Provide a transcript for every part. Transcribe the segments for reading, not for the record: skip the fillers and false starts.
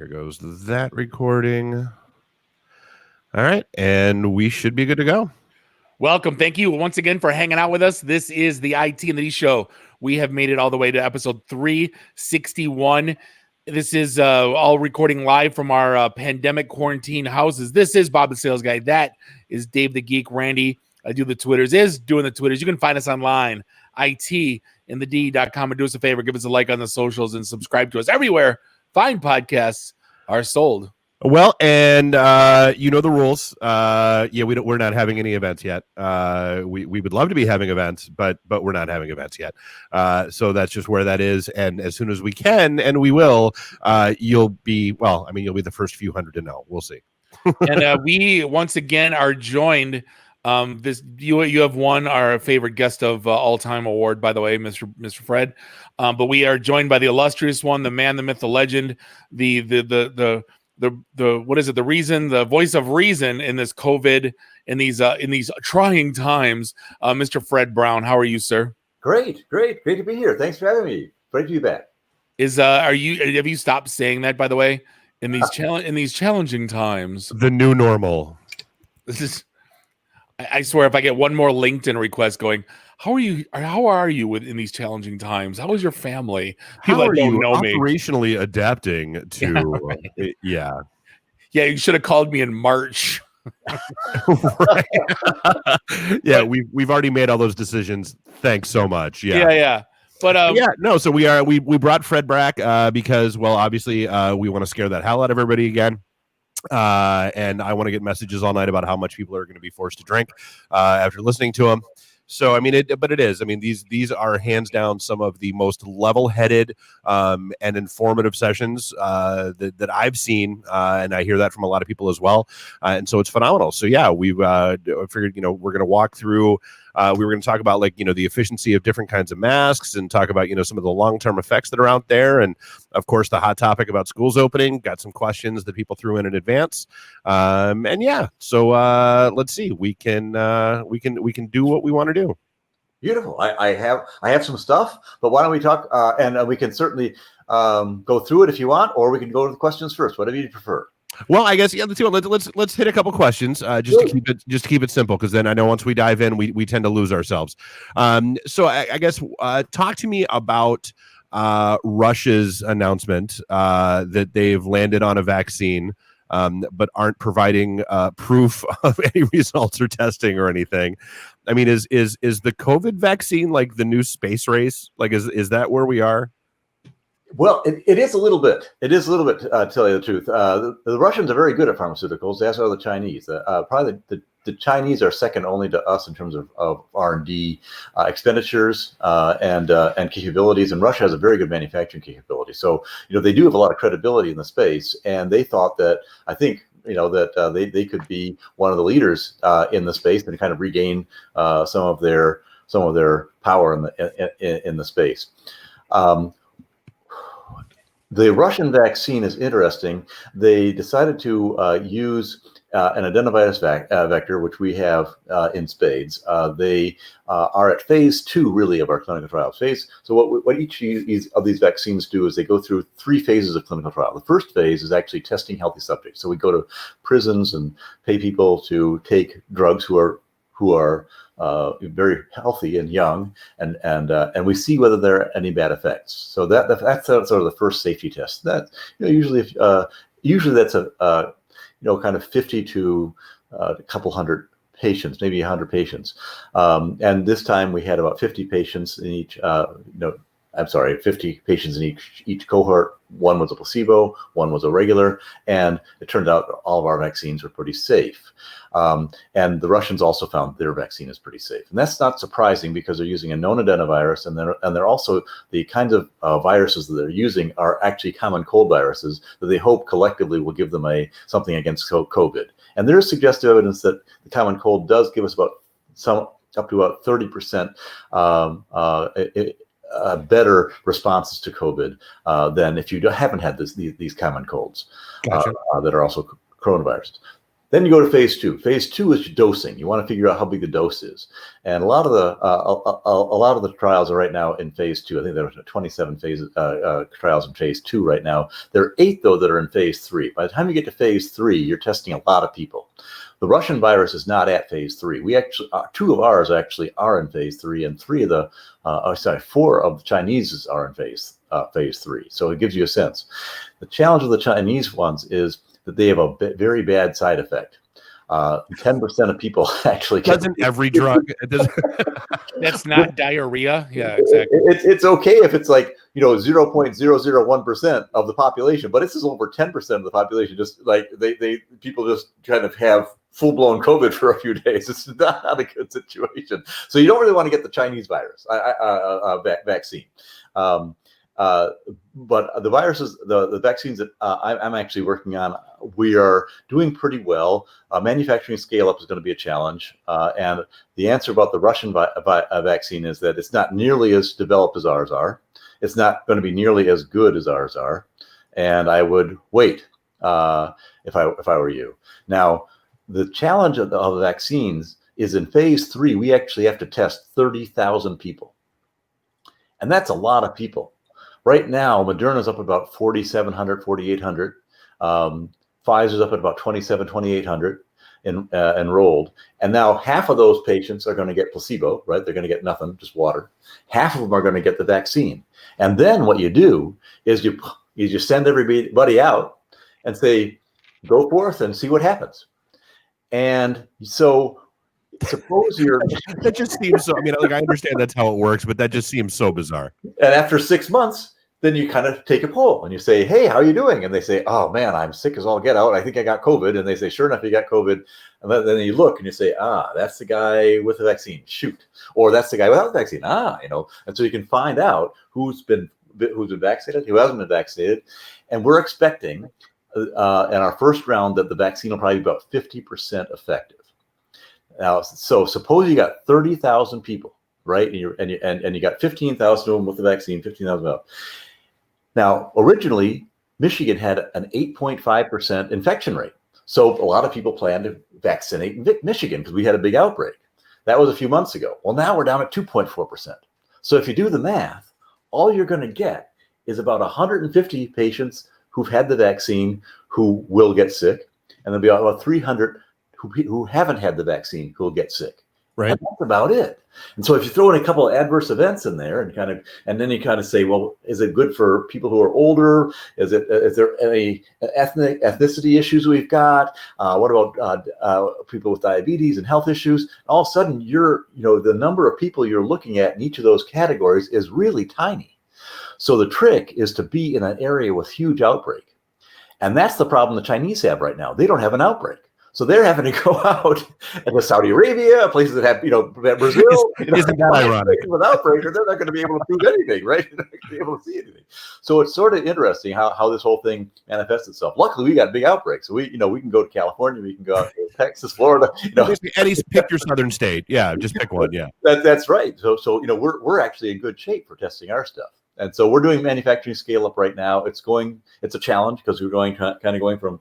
Here goes that recording. All right, and we should be good to go. Welcome. Thank you once again for hanging out with us. This is the IT and the D Show. We have made it all the way to episode 361. This is all recording live from our pandemic quarantine houses. This is Bob the Sales Guy. That is Dave the Geek. Randy, I do the Twitters, is doing the Twitters. You can find us online, itandthed.com. And do us a favor, give us a like on the socials and subscribe to us everywhere fine podcasts are sold. Well, and you know the rules. We're not having any events yet. We would love to be having events, but we're not having events yet. So that's just where that is. And as soon as we can, and we will, you'll be the first few hundred to know. We'll see. And we once again are joined. You have won our favorite guest of all time award, by the way, Mr. Fred. But we are joined by the illustrious one, the man, the myth, the legend, the what is it? The voice of reason in this COVID, in these trying times. Mr. Fred Brown, how are you, sir? Great to be here. Thanks for having me. Great to be back. Have you stopped saying that, by the way, in these challenging times? The new normal. This is. I swear, if I get one more LinkedIn request going, how are you in these challenging times? How is your family? People that don't know me operationally adapting to yeah, you should have called me in March. Right. Yeah, we've already made all those decisions. Thanks so much. Yeah. But so we brought Fred back because, well, obviously we want to scare that hell out of everybody again. And I want to get messages all night about how much people are going to be forced to drink after listening to them. So, I mean, it is. I mean, these are hands down some of the most level-headed and informative sessions that I've seen, and I hear that from a lot of people as well. And so it's phenomenal. So, yeah, we've figured, we're going to walk through. We were going to talk about the efficiency of different kinds of masks and talk about, some of the long-term effects that are out there. And of course, the hot topic about schools opening, got some questions that people threw in advance. So let's see, we can do what we want to do. Beautiful. I have some stuff, but why don't we talk and we can certainly go through it if you want, or we can go to the questions first, whatever you prefer. Well, I guess let's hit a couple questions just to keep it simple, because then I know once we dive in, we tend to lose ourselves. So I guess talk to me about Russia's announcement that they've landed on a vaccine, but aren't providing proof of any results or testing or anything. I mean, is the COVID vaccine like the new space race? Like, is that where we are? Well, it is a little bit. It is a little bit, to tell you the truth. The Russians are very good at pharmaceuticals, as are the Chinese. Probably the Chinese are second only to us in terms of R&D expenditures and capabilities. And Russia has a very good manufacturing capability. So, they do have a lot of credibility in the space. And they thought that, I think, that they could be one of the leaders in the space and kind of regain some of their power in the space. The Russian vaccine is interesting. They decided to use an adenovirus vector, which we have in spades. They are at phase 2, really, of our clinical trials phase. So what each of these vaccines do is they go through 3 phases of clinical trial. The first phase is actually testing healthy subjects. So we go to prisons and pay people to take drugs who are very healthy and young, and we see whether there are any bad effects. So that's sort of the first safety test. That usually that's a kind of 50 to a couple hundred patients, maybe 100 patients, and this time we had about 50 patients in each. 50 patients in each cohort. One was a placebo, one was a regular, and it turned out all of our vaccines were pretty safe. And the Russians also found their vaccine is pretty safe, and that's not surprising because they're using a known adenovirus, and they're also the kinds of viruses that they're using are actually common cold viruses that they hope collectively will give them something against COVID. And there is suggestive evidence that the common cold does give us up to about 30% better responses to COVID than if you haven't had these common colds. Gotcha. That are also coronaviruses. Then you go to phase 2. Phase 2 is dosing. You want to figure out how big the dose is, and a lot of the trials are right now in phase 2. I think there are 27 trials in phase 2 right now. There are 8 though that are in phase 3. By the time you get to phase 3, you're testing a lot of people. The Russian virus is not at phase 3. We actually 2 of ours actually are in phase 3, and 4 of the Chinese's are in phase 3. So it gives you a sense. The challenge with the Chinese ones is that they have a very bad side effect. 10% of people actually doesn't every drug. That's not diarrhea. Yeah, exactly. It's okay if it's like 0.001% of the population, but this is over 10% of the population. Just like people just kind of have full blown COVID for a few days. It's not a good situation. So you don't really want to get the Chinese virus vaccine. But the viruses, the vaccines that I'm actually working on, we are doing pretty well. Manufacturing scale up is going to be a challenge. And the answer about the Russian vaccine is that it's not nearly as developed as ours are. It's not going to be nearly as good as ours are. And I would wait if I were you. Now, the challenge of the vaccines is in phase 3, we actually have to test 30,000 people. And that's a lot of people. Right now, Moderna's up about 4,700, 4,800. Pfizer's up at about 2,800 enrolled. And now half of those patients are going to get placebo, right? They're going to get nothing, just water. Half of them are going to get the vaccine. And then what you do is you send everybody out and say, go forth and see what happens. And so suppose you're... That just seems so... I mean, like, I understand that's how it works, but that just seems so bizarre. And after 6 months, then you kind of take a poll and you say, hey, how are you doing? And they say, oh, man, I'm sick as all get out. I think I got COVID. And they say, sure enough, you got COVID. And then you look and you say, that's the guy with the vaccine. Shoot. Or that's the guy without the vaccine. And so you can find out who's been vaccinated, who hasn't been vaccinated. And we're expecting in our first round that the vaccine will probably be about 50% effective. Now, so suppose you got 30,000 people, right? And you got 15,000 of them with the vaccine, 15,000 out. Now, originally, Michigan had an 8.5% infection rate. So a lot of people planned to vaccinate Michigan because we had a big outbreak. That was a few months ago. Well, now we're down at 2.4%. So if you do the math, all you're going to get is about 150 patients who've had the vaccine who will get sick, and there'll be about 300 who haven't had the vaccine who will get sick. Right. And that's about it. And so if you throw in a couple of adverse events in there and then you kind of say, well, is it good for people who are older? Is there any ethnicity issues we've got? What about people with diabetes and health issues? All of a sudden, the number of people you're looking at in each of those categories is really tiny. So the trick is to be in an area with huge outbreak. And that's the problem the Chinese have right now. They don't have an outbreak. So they're having to go out into Saudi Arabia, places that have, Brazil. Isn't that ironic? With outbreak, they're not going to be able to prove anything, right? They're not going to be able to see anything. So it's sort of interesting how this whole thing manifests itself. Luckily, we got big outbreaks. So we can go to California, we can go out to Texas, Florida. Eddie, pick your southern state. Yeah, just pick one. Yeah, that's right. So we're actually in good shape for testing our stuff. And so we're doing manufacturing scale up right now. It's a challenge because we're going from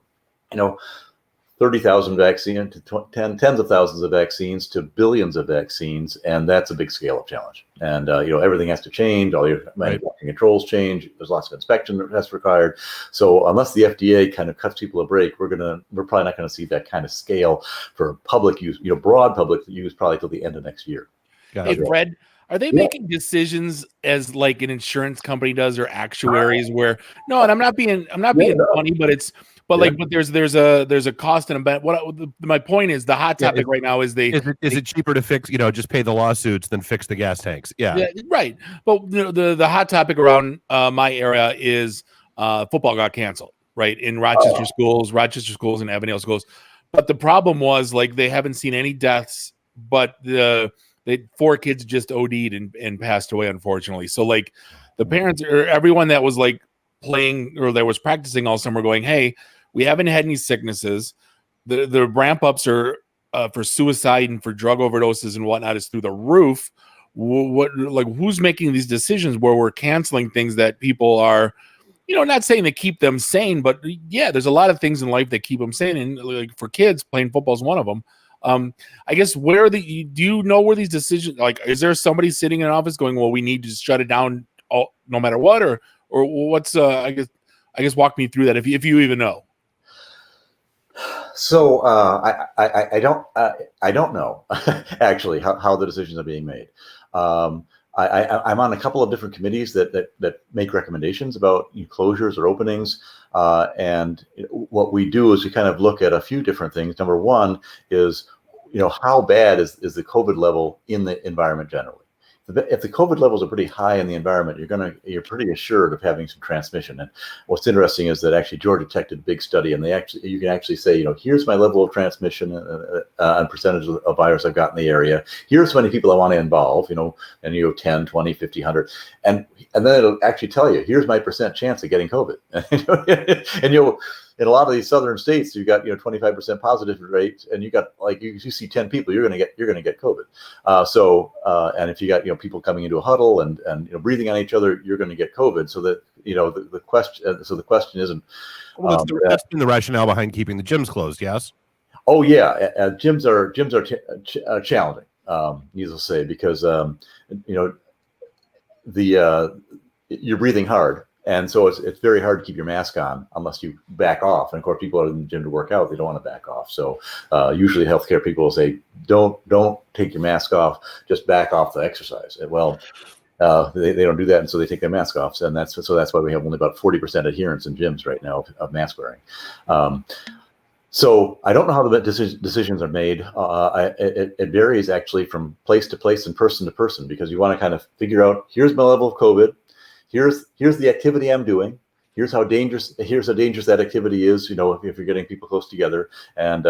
30,000 vaccines to tens of thousands of vaccines to billions of vaccines, and that's a big scale-up challenge. And everything has to change. All your manufacturing controls change. There's lots of inspection that's required. So unless the FDA kind of cuts people a break, we're probably not going to see that kind of scale for public use. Broad public use probably till the end of next year. Hey, Fred, are they making decisions as like an insurance company does or actuaries? Where no, and I'm not being funny, but it's. But there's a cost and a bet. My point is the hot topic right now is is it cheaper to fix just pay the lawsuits than fix the gas tanks? Yeah right. But the hot topic around my area is football got canceled right in Rochester schools and Avondale schools. But the problem was they haven't seen any deaths, but the 4 kids just OD'd and passed away unfortunately. So the parents or everyone that was playing or that was practicing all summer going, hey, we haven't had any sicknesses. The ramp ups are for suicide and for drug overdoses and whatnot is through the roof. Who's making these decisions where we're canceling things that people are not saying to keep them sane, but yeah, there's a lot of things in life that keep them sane. And like for kids, playing football is one of them. I guess do you know where these decisions, like, is there somebody sitting in an office going, well, we need to shut it down no matter what, or what's, I guess walk me through that if you even know. So I don't know actually how the decisions are being made. I'm on a couple of different committees that make recommendations about closures or openings, and what we do is we kind of look at a few different things. Number one is how bad is the COVID level in the environment generally. If the COVID levels are pretty high in the environment, you're pretty assured of having some transmission. And what's interesting is that actually Georgia Tech did a big study, and you can actually say, here's my level of transmission and percentage of virus I've got in the area. Here's how many people I want to involve, and 10, 20, 50, 100. And then it'll actually tell you, here's my percent chance of getting COVID. And in a lot of these southern states, you've got 25% positive rate, and you got you see 10 people, you're going to get COVID. And if you got people coming into a huddle and breathing on each other, you're going to get COVID. So that the question isn't. Well, that's been the rationale behind keeping the gyms closed. Yes. Oh yeah, gyms are challenging. Needless to say, because you're breathing hard. And so it's very hard to keep your mask on unless you back off. And of course, people are in the gym to work out; they don't want to back off. So usually, healthcare people will say, "Don't take your mask off; just back off the exercise." And, well, they don't do that, and so they take their mask off. And that's why we have only about 40% adherence in gyms right now of mask wearing. So I don't know how the decisions are made. It varies actually from place to place and person to person, because you want to kind of figure out, here's my level of COVID. Here's the activity I'm doing. Here's how dangerous that activity is. If you're getting people close together and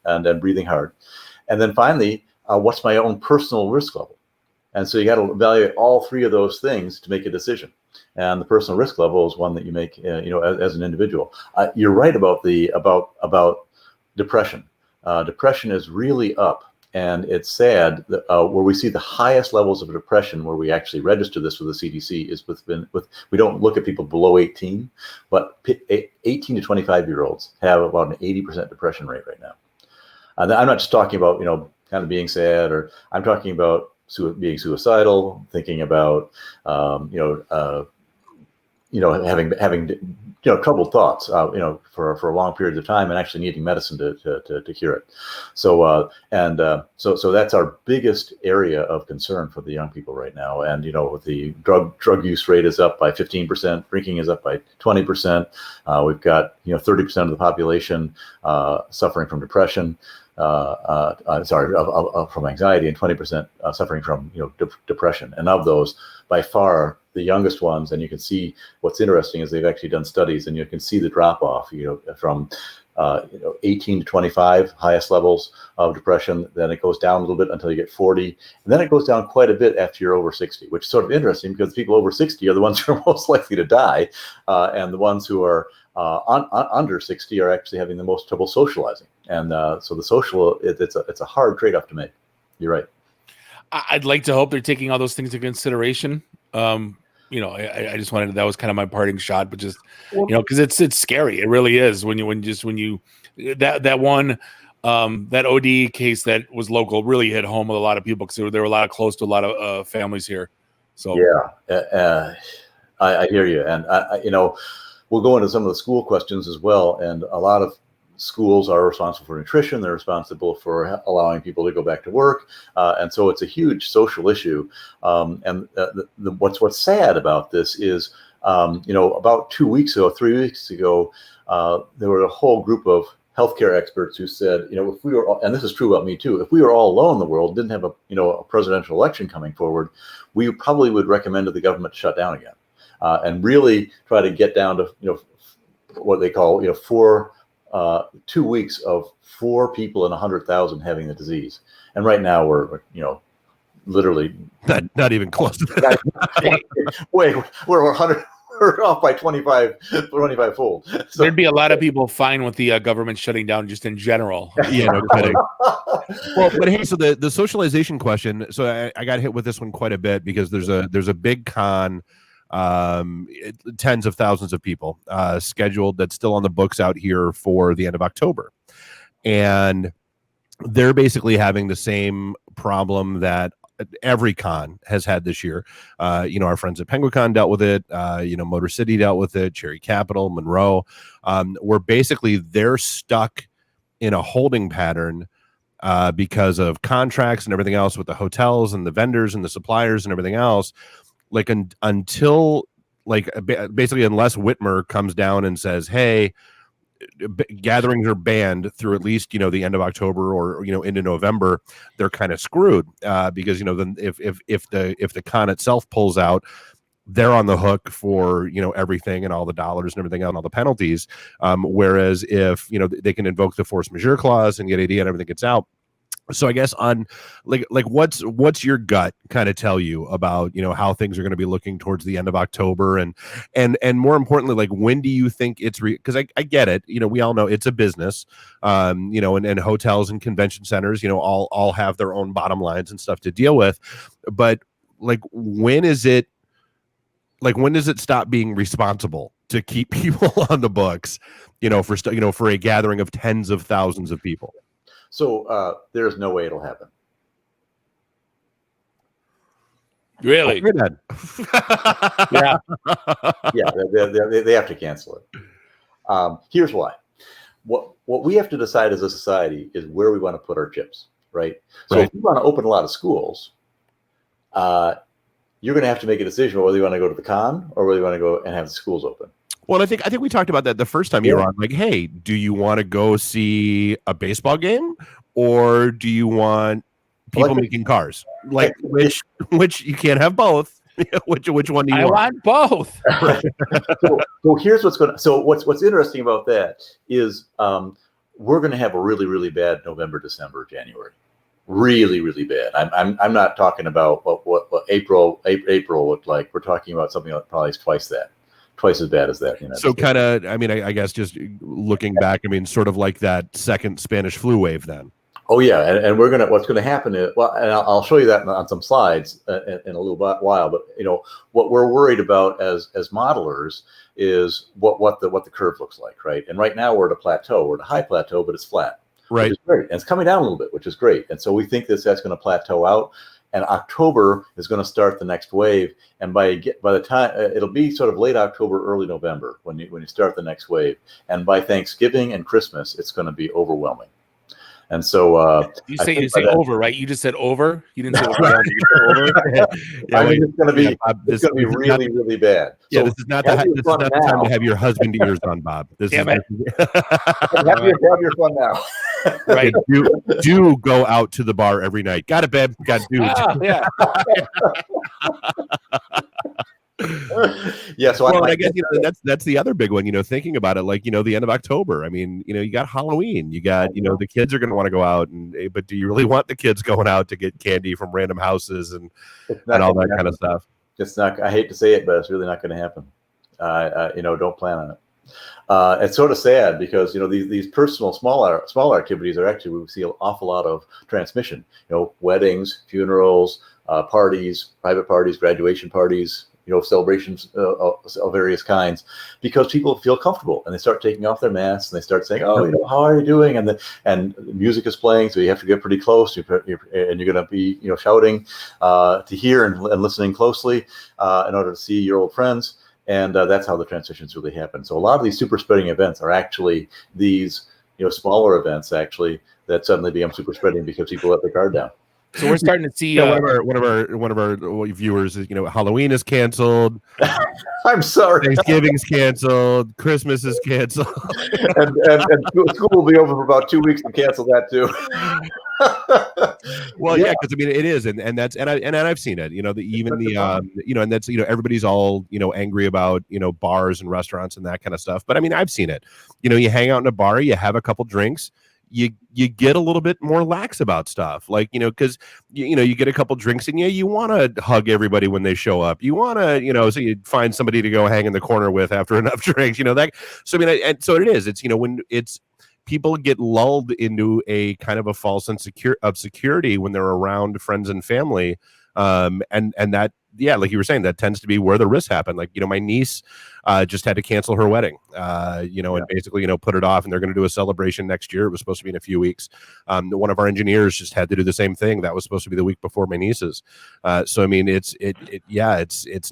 then breathing hard, and then finally, what's my own personal risk level? And so you got to evaluate all three of those things to make a decision. And the personal risk level is one that you make, as an individual. You're right about about depression. Depression is really up. And it's sad that where we see the highest levels of depression, where we actually register this with the CDC, is we don't look at people below 18, but 18 to 25-year-olds have about an 80% depression rate right now. And I'm not just talking about kind of being sad, or I'm talking about being suicidal, thinking about having troubled thoughts, for a long period of time, and actually needing medicine to cure it. So that's our biggest area of concern for the young people right now. And the drug use rate is up by 15%, drinking is up by 20%. We've got 30% of the population suffering from depression. From anxiety, and 20% suffering from depression. And of those, by far the youngest ones, and you can see what's interesting is they've actually done studies, and you can see the drop off. From 18 to 25, highest levels of depression. Then it goes down a little bit until you get 40, and then it goes down quite a bit after you're over 60, which is sort of interesting because people over 60 are the ones who are most likely to die, and the ones who are under 60 are actually having the most trouble socializing. And so the social, it's a hard trade-off to make. You're right. I'd like to hope they're taking all those things into consideration. I just wanted, that was kind of my parting shot, but just, because it's scary. It really is when you that one that OD case that was local really hit home with a lot of people, because there were a lot of close to a lot of families here. So yeah, I hear you, and we'll go into some of the school questions as well. And a lot of schools are responsible for nutrition. They're responsible for allowing people to go back to work. And so it's a huge social issue. What's sad about this is, about 3 weeks ago, there were a whole group of healthcare experts who said, if we were, and this is true about me too, if we were all alone in the world, didn't have a presidential election coming forward, we probably would recommend to the government to shut down again, and really try to get down to, what they call, 2 weeks of 4 people in 100,000 having the disease. And right now we're literally not even close to that. Wait, we're 100. We're off by 25 fold. So there'd be a lot of people fine with the government shutting down just in general. Yeah, no kidding. Well, but hey, so the socialization question. So I got hit with this one quite a bit, because there's a big con tens of thousands of people scheduled that's still on the books out here for the end of October. And they're basically having the same problem that every con has had this year. Our friends at PenguinCon dealt with it. Motor City dealt with it. Cherry Capital, Monroe, where basically they're stuck in a holding pattern because of contracts and everything else with the hotels and the vendors and the suppliers and everything else. Like until basically unless Whitmer comes down and says, hey, gatherings are banned through at least the end of October or into November, they're kind of screwed because then if the con itself pulls out, they're on the hook for everything and all the dollars and everything and all the penalties. Whereas if they can invoke the force majeure clause and get AD and everything gets out. So I guess on like what's your gut kind of tell you about how things are going to be looking towards the end of October and more importantly, like when do you think it's because I get it, we all know it's a business, and hotels and convention centers all have their own bottom lines and stuff to deal with, but when does it stop being responsible to keep people on the books for a gathering of tens of thousands of people? So there's no way it'll happen. Really? Yeah. Yeah, they have to cancel it. Here's why. What we have to decide as a society is where we want to put our chips, right? So if you want to open a lot of schools, you're going to have to make a decision whether you want to go to the con or whether you want to go and have the schools open. Well, I think we talked about that the first time you were on. Like, hey, do you want to go see a baseball game, or do you want people making cars? Like, which you can't have both. which one do you want? I want both. So here's what's going to. So what's interesting about that is we're going to have a really, really bad November, December, January. Really, really bad. I'm not talking about what April looked like. We're talking about something like probably twice as bad as that. So kind of, I guess just looking back, sort of like that second Spanish flu wave then. Oh yeah, and what's gonna happen is, well, and I'll show you that on some slides in a little while. But what we're worried about as modelers is what the curve looks like, right? And right now we're at a plateau. We're at a high plateau, but it's flat, right? Which is great, and it's coming down a little bit, which is great. And so we think that's going to plateau out. And October is going to start the next wave, and by the time it'll be sort of late October, early November when you start the next wave, and by Thanksgiving and Christmas, it's going to be overwhelming. And so you say over, right? You just said over. You didn't say over. You said over. It's going to be really, really bad. Yeah, so this is not the time to have your husband ears on, Bob. Have your fun now. Right. Do go out to the bar every night. Got it, babe. Got it. Yeah. Yeah, so I guess that's the other big one. Thinking about it, like the end of October. You got Halloween. You got the kids are going to want to go out, but do you really want the kids going out to get candy from random houses and all that kind of stuff? It's not. I hate to say it, but it's really not going to happen. Don't plan on it. It's sort of sad because these personal smaller activities are actually we see an awful lot of transmission. Weddings, funerals, parties, private parties, graduation parties. Celebrations of various kinds, because people feel comfortable and they start taking off their masks and they start saying, "Oh, how are you doing?" And the music is playing, so you have to get pretty close. And you're going to be, shouting to hear and listening closely in order to see your old friends. And that's how the transitions really happen. So a lot of these super spreading events are actually these, smaller events actually that suddenly become super spreading because people let their guard down. So we're starting to see one of our viewers is Halloween is canceled. I'm sorry. Thanksgiving's canceled. Christmas is canceled. and school will be over for about 2 weeks to cancel that too. Well, yeah, because it is, and that's and I've seen it. And that's everybody's all angry about bars and restaurants and that kind of stuff. But I've seen it. You hang out in a bar, you have a couple drinks. You get a little bit more lax about stuff, because you get a couple drinks and you want to hug everybody when they show up. You want to so you find somebody to go hang in the corner with after enough drinks. That. So and so it is. It's when it's people get lulled into a kind of a false sense of security when they're around friends and family, and that yeah, like you were saying, that tends to be where the risks happen. Like, my niece just had to cancel her wedding, and basically, put it off, and they're going to do a celebration next year. It was supposed to be in a few weeks. One of our engineers just had to do the same thing. That was supposed to be the week before my niece's. So, I mean, it's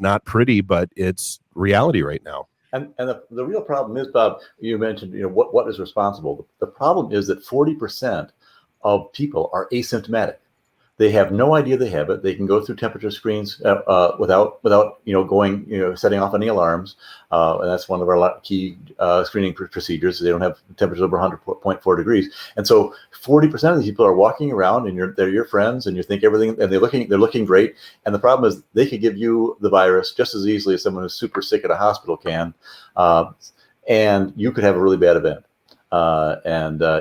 not pretty, but it's reality right now. And the real problem is, Bob, you mentioned, what is responsible. The problem is that 40% of people are asymptomatic. They have no idea they have it. They can go through temperature screens without going, setting off any alarms. And that's one of our key screening procedures. They don't have temperatures over 100.4 degrees. And so 40% of the people are walking around, and they're your friends, and you think everything, and they're looking great. And the problem is they could give you the virus just as easily as someone who's super sick at a hospital can, and you could have a really bad event.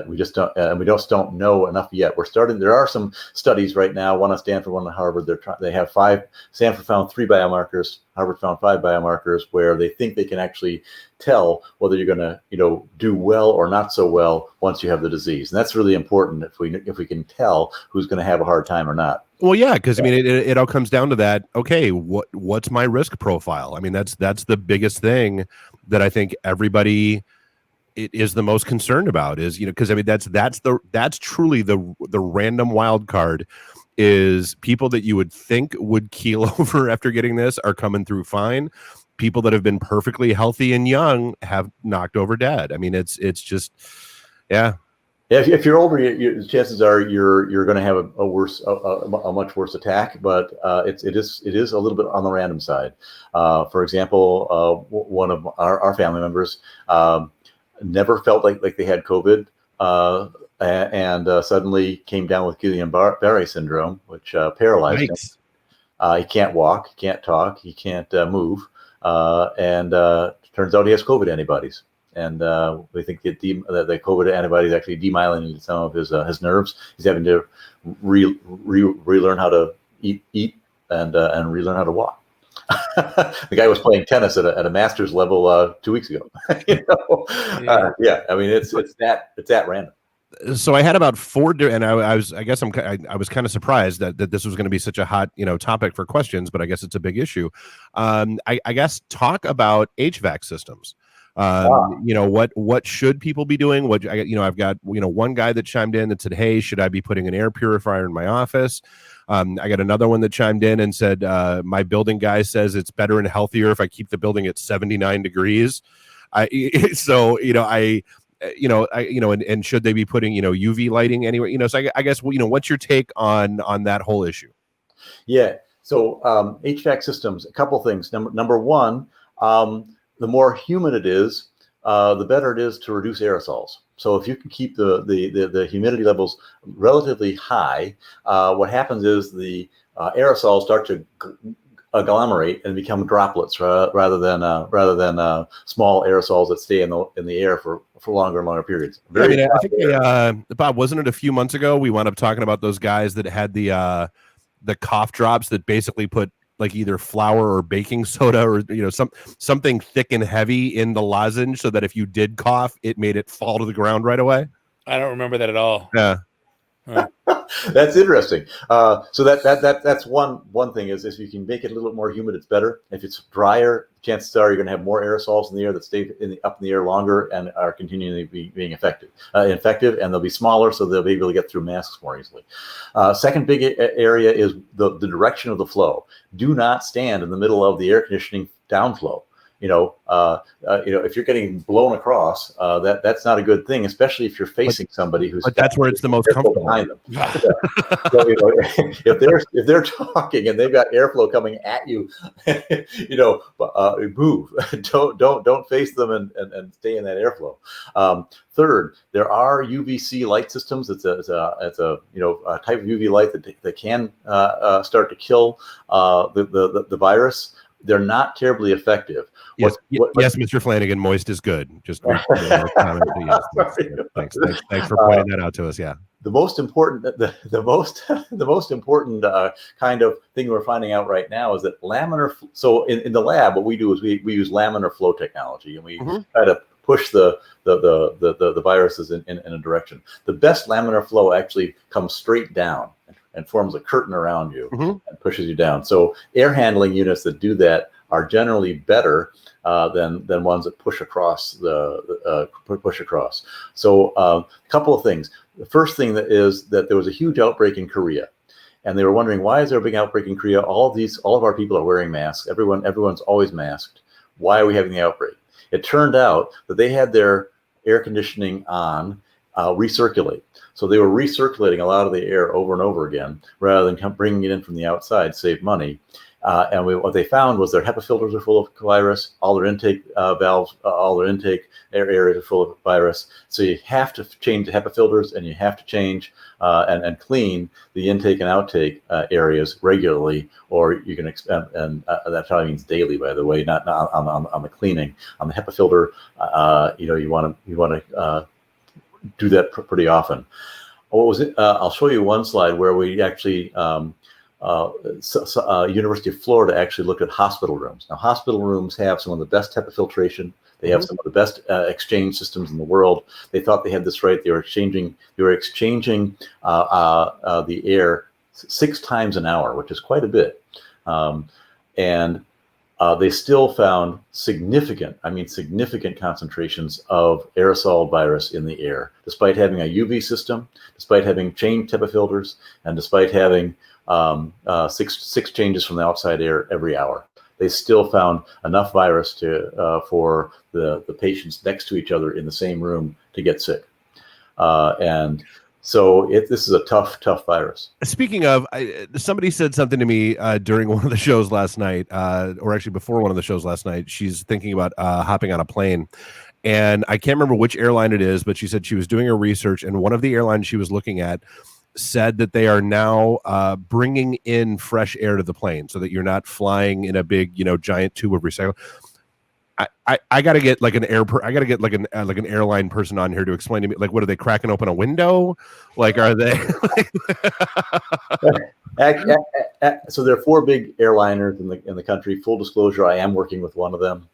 We just don't know enough yet. We're starting. There are some studies right now, one at Stanford, one at Harvard. They have 5. Stanford found 3 biomarkers. Harvard found 5 biomarkers where they think they can actually tell whether you're going to, do well or not so well once you have the disease. And that's really important if we can tell who's going to have a hard time or not. Well, yeah, because I mean, it all comes down to that. Okay, what's my risk profile? I mean, that's the biggest thing that I think everybody it is the most concerned about is, because I mean, that's truly the random wild card is people that you would think would keel over after getting this are coming through fine. People that have been perfectly healthy and young have knocked over dead. I mean, it's just, yeah. Yeah, if you're older, chances are you're going to have a much worse attack. But it is a little bit on the random side. For example, one of our family members never felt like they had COVID, and suddenly came down with Guillain-Barré syndrome, which paralyzed him. He can't walk, he can't talk, he can't move, and turns out he has COVID antibodies. And we think that the COVID antibodies actually demyelinated some of his nerves. He's having to relearn how to eat and relearn how to walk. The guy was playing tennis at a master's level 2 weeks ago. Yeah. I mean, it's that random. So I had about 4, and I was kind of surprised that this was going to be such a hot topic for questions, but I guess it's a big issue. I guess talk about HVAC systems. What should people be doing? I've got one guy that chimed in that said, hey, should I be putting an air purifier in my office? I got another one that chimed in and said, my building guy says it's better and healthier if I keep the building at 79 degrees. And should they be putting, UV lighting anywhere? So I guess, what's your take on that whole issue? Yeah. So HVAC systems, a couple things. Number one, the more humid it is, the better it is to reduce aerosols. So if you can keep the humidity levels relatively high, what happens is the aerosols start to agglomerate and become droplets rather than small aerosols that stay in the air for longer and longer periods. I think Bob, wasn't it a few months ago we wound up talking about those guys that had the cough drops that basically put like either flour or baking soda or something thick and heavy in the lozenge so that if you did cough, it made it fall to the ground right away? I don't remember that at all. Yeah. That's interesting. So that's one thing is if you can make it a little bit more humid, it's better. If it's drier, chances are you're going to have more aerosols in the air that stay up in the air longer and are continually being effective, and they'll be smaller, so they'll be able to get through masks more easily. Second big area is the direction of the flow. Do not stand in the middle of the air conditioning downflow. If you're getting blown across, that's not a good thing, especially if you're facing somebody who's. But that's where it's the most comfortable. Behind them. So, if they're talking and they've got airflow coming at you, move. Don't face them and stay in that airflow. Third, there are UVC light systems. It's a type of UV light that can start to kill the virus. They're not terribly effective. Yes, Mr. Flanagan, moist is good. Just thanks for pointing that out to us. Yeah. The most important, the most important kind of thing we're finding out right now is that laminar. So in the lab, what we do is we use laminar flow technology, and we try to push the viruses in a direction. The best laminar flow actually comes straight down and forms a curtain around you Mm-hmm. and pushes you down. So air handling units that do that are generally better than ones that push across push across. So a couple of things. The first thing is that there was a huge outbreak in Korea, and they were wondering, why is there a big outbreak in Korea? All of our people are wearing masks. Everyone's always masked. Why are we having the outbreak? It turned out that they had their air conditioning on recirculate. So they were recirculating a lot of the air over and over again rather than bringing it in from the outside, save money. And what they found was their HEPA filters are full of virus. All their intake valves, all their intake areas are full of virus. So you have to change the HEPA filters, and you have to change and clean the intake and outtake areas regularly, or you can and that probably means daily, by the way, not on the cleaning. On the HEPA filter, you want to do that pretty often. What was it? I'll show you one slide where we actually. University of Florida actually looked at hospital rooms. Now, hospital rooms have some of the best HEPA filtration. They have some of the best exchange systems in the world. They thought they had this right. They were exchanging the air 6 times an hour, which is quite a bit. And they still found significant concentrations of aerosol virus in the air, despite having a UV system, despite having changed HEPA filters, and despite having six changes from the outside air every hour. They still found enough virus for the patients next to each other in the same room to get sick. And so this is a tough virus. Speaking of, somebody said something to me during one of the shows last night, or actually before one of the shows last night. She's thinking about hopping on a plane. And I can't remember which airline it is, but she said she was doing her research, and one of the airlines she was looking at said that they are now bringing in fresh air to the plane so that you're not flying in a big, giant tube of recycle. I got to get like an airline person on here to explain to me, like, what are they cracking open a window? Like, are they? So there are 4 big airliners in the country. Full disclosure, I am working with one of them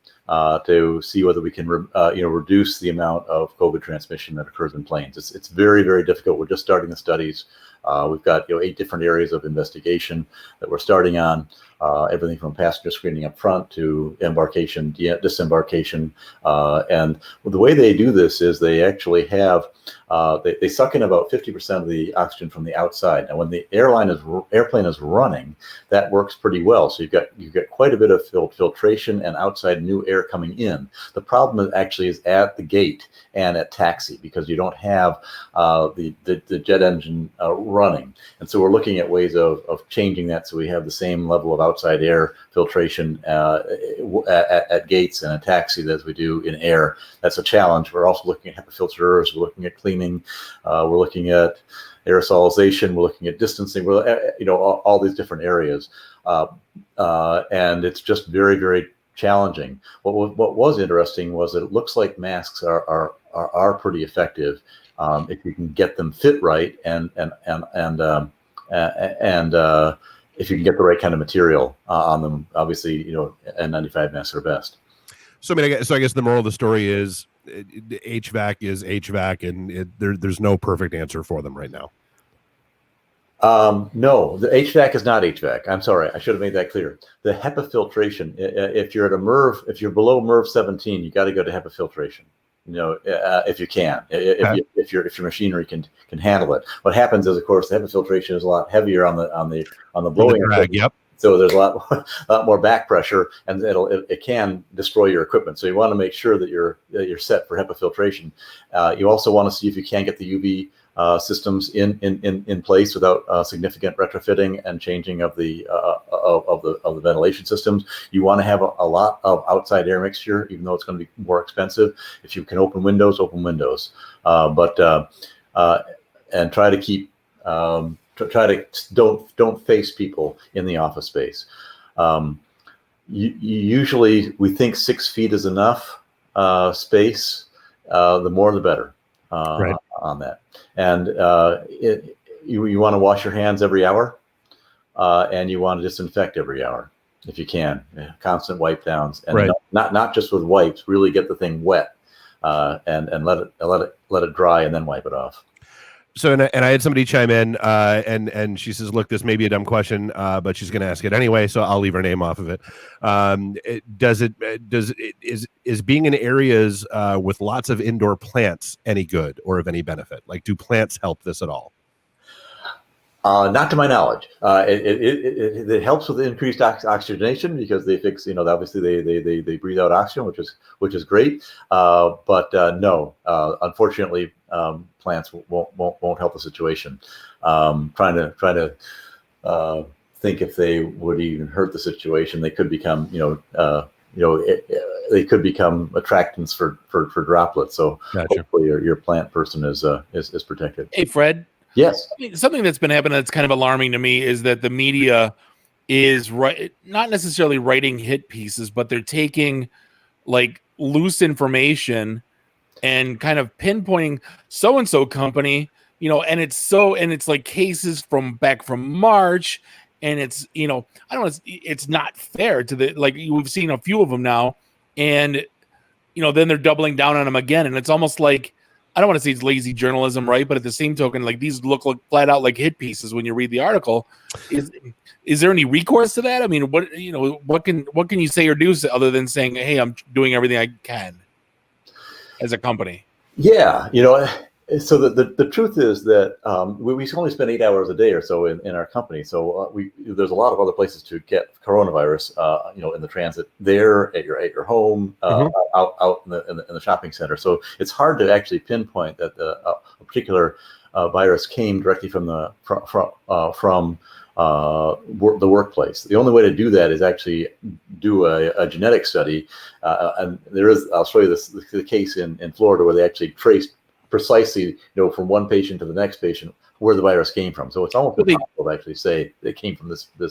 to see whether we can reduce the amount of COVID transmission that occurs in planes. It's very, very difficult. We're just starting the studies. We've got 8 different areas of investigation that we're starting on. Everything from passenger screening up front to embarkation, disembarkation. And the way they do this is they actually have, they suck in about 50% of the oxygen from the outside. And when the airplane is running, that works pretty well. So you've got quite a bit of filtration and outside new air coming in. The problem is at the gate and at taxi, because you don't have the jet engine running. And so we're looking at ways of changing that so we have the same level of outside air filtration at gates and at taxi as we do in air. That's a challenge. We're also looking at HEPA filters. We're looking at cleaning. We're looking at aerosolization. We're looking at distancing. We're all these different areas, and it's just very, very challenging. What was interesting was that it looks like masks are pretty effective if you can get them fit right and if you can get the right kind of material on them. Obviously, N95 masks are best. So I guess the moral of the story is HVAC is HVAC, and there's no perfect answer for them right now. No, the HVAC is not HVAC. I'm sorry, I should have made that clear. The HEPA filtration, if you're below MERV 17, you got to go to HEPA filtration. If you can, if your machinery can handle it. What happens is, of course, the HEPA filtration is a lot heavier on the blowing drag. Yep. So there's a lot more back pressure, and it can destroy your equipment. So you want to make sure that you're set for HEPA filtration. You also want to see if you can get the UV systems in place without significant retrofitting and changing of the ventilation systems. You want to have a lot of outside air mixture, even though it's going to be more expensive. If you can open windows, but try to keep. Don't face people in the office space. Usually we think 6 feet is enough space. The more the better Right. on that. And you want to wash your hands every hour, and you want to disinfect every hour if you can. Constant wipe downs, and right. not just with wipes. Really get the thing wet, and let it dry, and then wipe it off. So and I had somebody chime in, and she says, "Look, this may be a dumb question, but she's going to ask it anyway, so I'll leave her name off of it. Is being in areas with lots of indoor plants any good or of any benefit? Like, do plants help this at all?" Not to my knowledge. It helps with increased oxygenation because they fix, obviously they breathe out oxygen, which is great. But no, unfortunately, plants won't help the situation. Trying to think if they would even hurt the situation. They could become, they could become attractants for droplets. So Gotcha. hopefully your plant person is protected. Hey, Fred. Yes. Something that's been happening that's kind of alarming to me is that the media is not necessarily writing hit pieces, but they're taking like loose information and kind of pinpointing so-and-so company, and it's like cases from back from March, and it's, I don't know, it's not fair to we've seen a few of them now, and, then they're doubling down on them again. And it's almost like, I don't want to say it's lazy journalism, right? But at the same token, like these look like flat out like hit pieces when you read the article. Is there any recourse to that? I mean, what can you say or do other than saying, "Hey, I'm doing everything I can" as a company? Yeah, so the truth is that we only spend 8 hours a day or so in our company. So there's a lot of other places to get coronavirus, in the transit, there at your home, out in the shopping center. So it's hard to actually pinpoint that a particular virus came directly from the workplace. The only way to do that is actually do a genetic study, and I'll show you the case in Florida where they actually traced precisely, from one patient to the next patient where the virus came from. So it's almost impossible to actually say it came from this. They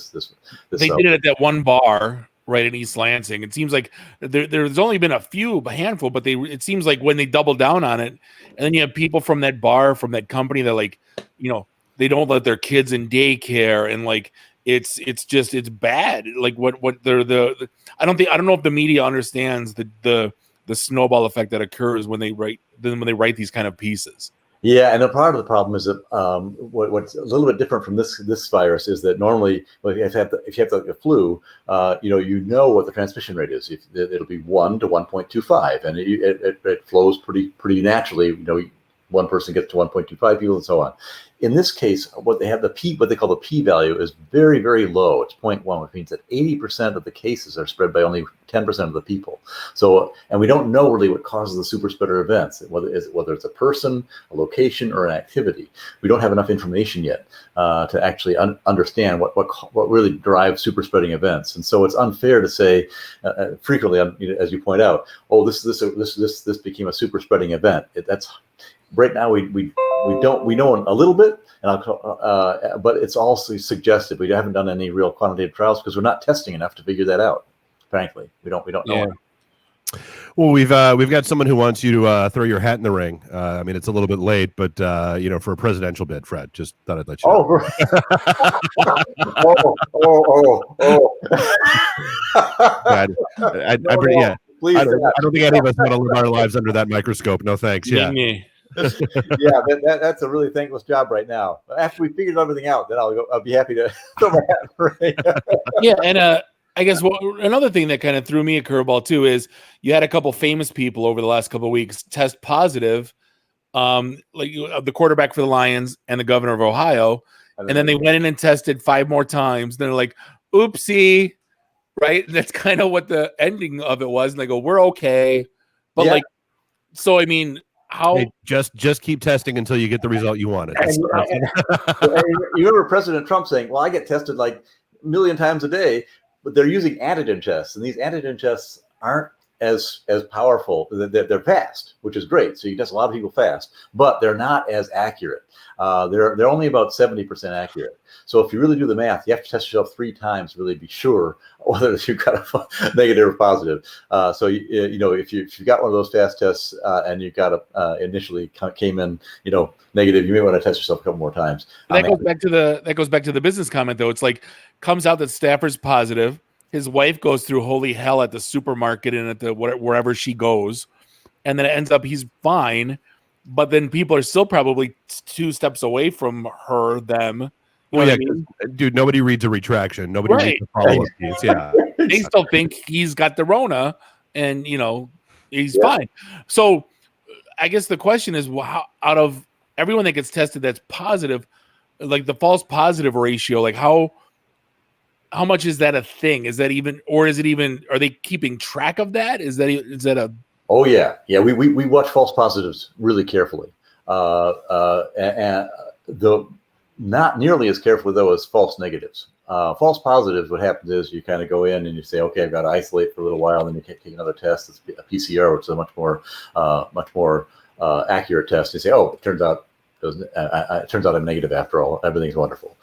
did it at that one bar right in East Lansing. It seems like there's only been a handful, but it seems like when they double down on it, and then you have people from that bar, from that company that they don't let their kids in daycare, and it's bad. Like what they're I don't know if the media understands the snowball effect that occurs when they write these kind of pieces. Yeah, and a part of the problem is that what's a little bit different from this virus is that normally, if you have the flu, what the transmission rate is. It'll be 1 to 1.25, and it flows pretty naturally. One person gets to 1.25 people, and so on. In this case, what they call the p-value is very, very low. It's 0.1, which means that 80% of the cases are spread by only 10% of the people. So, and we don't know really what causes the super spreader events, whether it's a person, a location, or an activity. We don't have enough information yet to actually understand what really drives super spreading events. And so it's unfair to say frequently, as you point out, oh, this became a super spreading event. That's right now we know a little bit, but it's also suggestive. We haven't done any real quantitative trials because we're not testing enough to figure that out. Frankly, we don't know. Yeah. Well, we've got someone who wants you to throw your hat in the ring. I mean, it's a little bit late, but for a presidential bid, Fred, just thought I'd let you know. Please, I don't think any of us want to live our lives under that microscope. No thanks. Yeah. Yeah, that's a really thankless job right now. After we figured everything out, then I'll be happy to throw my hat in the ring. Yeah, and I guess another thing that kind of threw me a curveball too is you had a couple famous people over the last couple of weeks test positive, the quarterback for the Lions and the governor of Ohio, and then they went in and tested 5 more times. They're like, "Oopsie," right? And that's kind of what the ending of it was. And they go, "We're okay," but so I mean. Hey, just keep testing until you get the result you wanted. You remember President Trump saying, "Well, I get tested like a million times a day," but they're using antigen tests, and these antigen tests aren't as powerful. They're fast, which is great. So you test a lot of people fast, but they're not as accurate. They're only about 70% accurate. So if you really do the math, you have to test yourself 3 times to really be sure whether you've got a negative or positive. So if you got one of those fast tests and you got initially came in negative, you may want to test yourself a couple more times. That goes back to the business comment though. It's like comes out that Stafford's positive. His wife goes through holy hell at the supermarket and at the wherever she goes, and then it ends up he's fine. but then people are still probably 2 steps away from them. You Well, know yeah, what I mean? dude, nobody reads a retraction. Nobody Right. reads a follow-up piece. Yeah. They still think he's got the Rona, and he's Yeah. fine. So I guess the question is, well, how, out of everyone that gets tested that's positive, like the false positive ratio, like how much is that a thing? Is that even, or is it even? Are they keeping track of that? Is that a? Oh yeah. We watch false positives really carefully, and the not nearly as carefully though as false negatives. False positives, what happens is you kind of go in and you say, okay, I've got to isolate for a little while, then you take another test, it's a PCR, which is a much more accurate test. You say, oh, it turns out I'm negative after all. Everything's wonderful.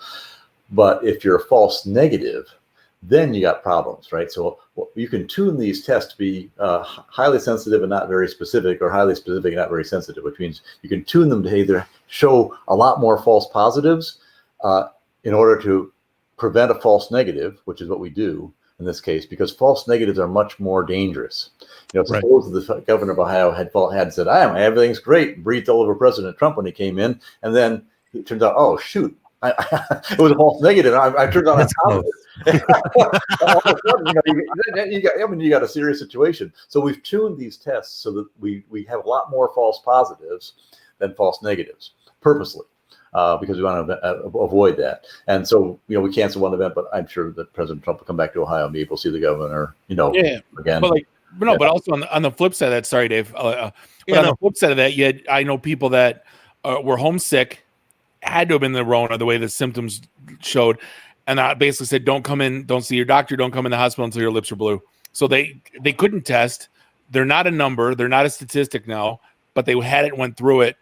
But if you're a false negative, then you got problems, right? So you can tune these tests to be highly sensitive and not very specific, or highly specific and not very sensitive, which means you can tune them to either show a lot more false positives in order to prevent a false negative, which is what we do in this case, because false negatives are much more dangerous. Suppose the governor of Ohio had said, everything's great, breathed all over President Trump when he came in, and then it turns out, oh, shoot, it was a false negative. I turned on all of a sudden, you got a serious situation. So we've tuned these tests so that we have a lot more false positives than false negatives purposely, because we want to avoid that. And so we cancel one event, but I'm sure that President Trump will come back to Ohio and be able to see the governor. Again. But also on the flip side of that, sorry, Dave. The flip side of that, I know people that were homesick, had to have been the Rona, the way the symptoms showed, and I basically said, don't come in, don't see your doctor, don't come in the hospital until your lips are blue. So they couldn't test. They're not a number, they're not a statistic now, but they had it, went through it.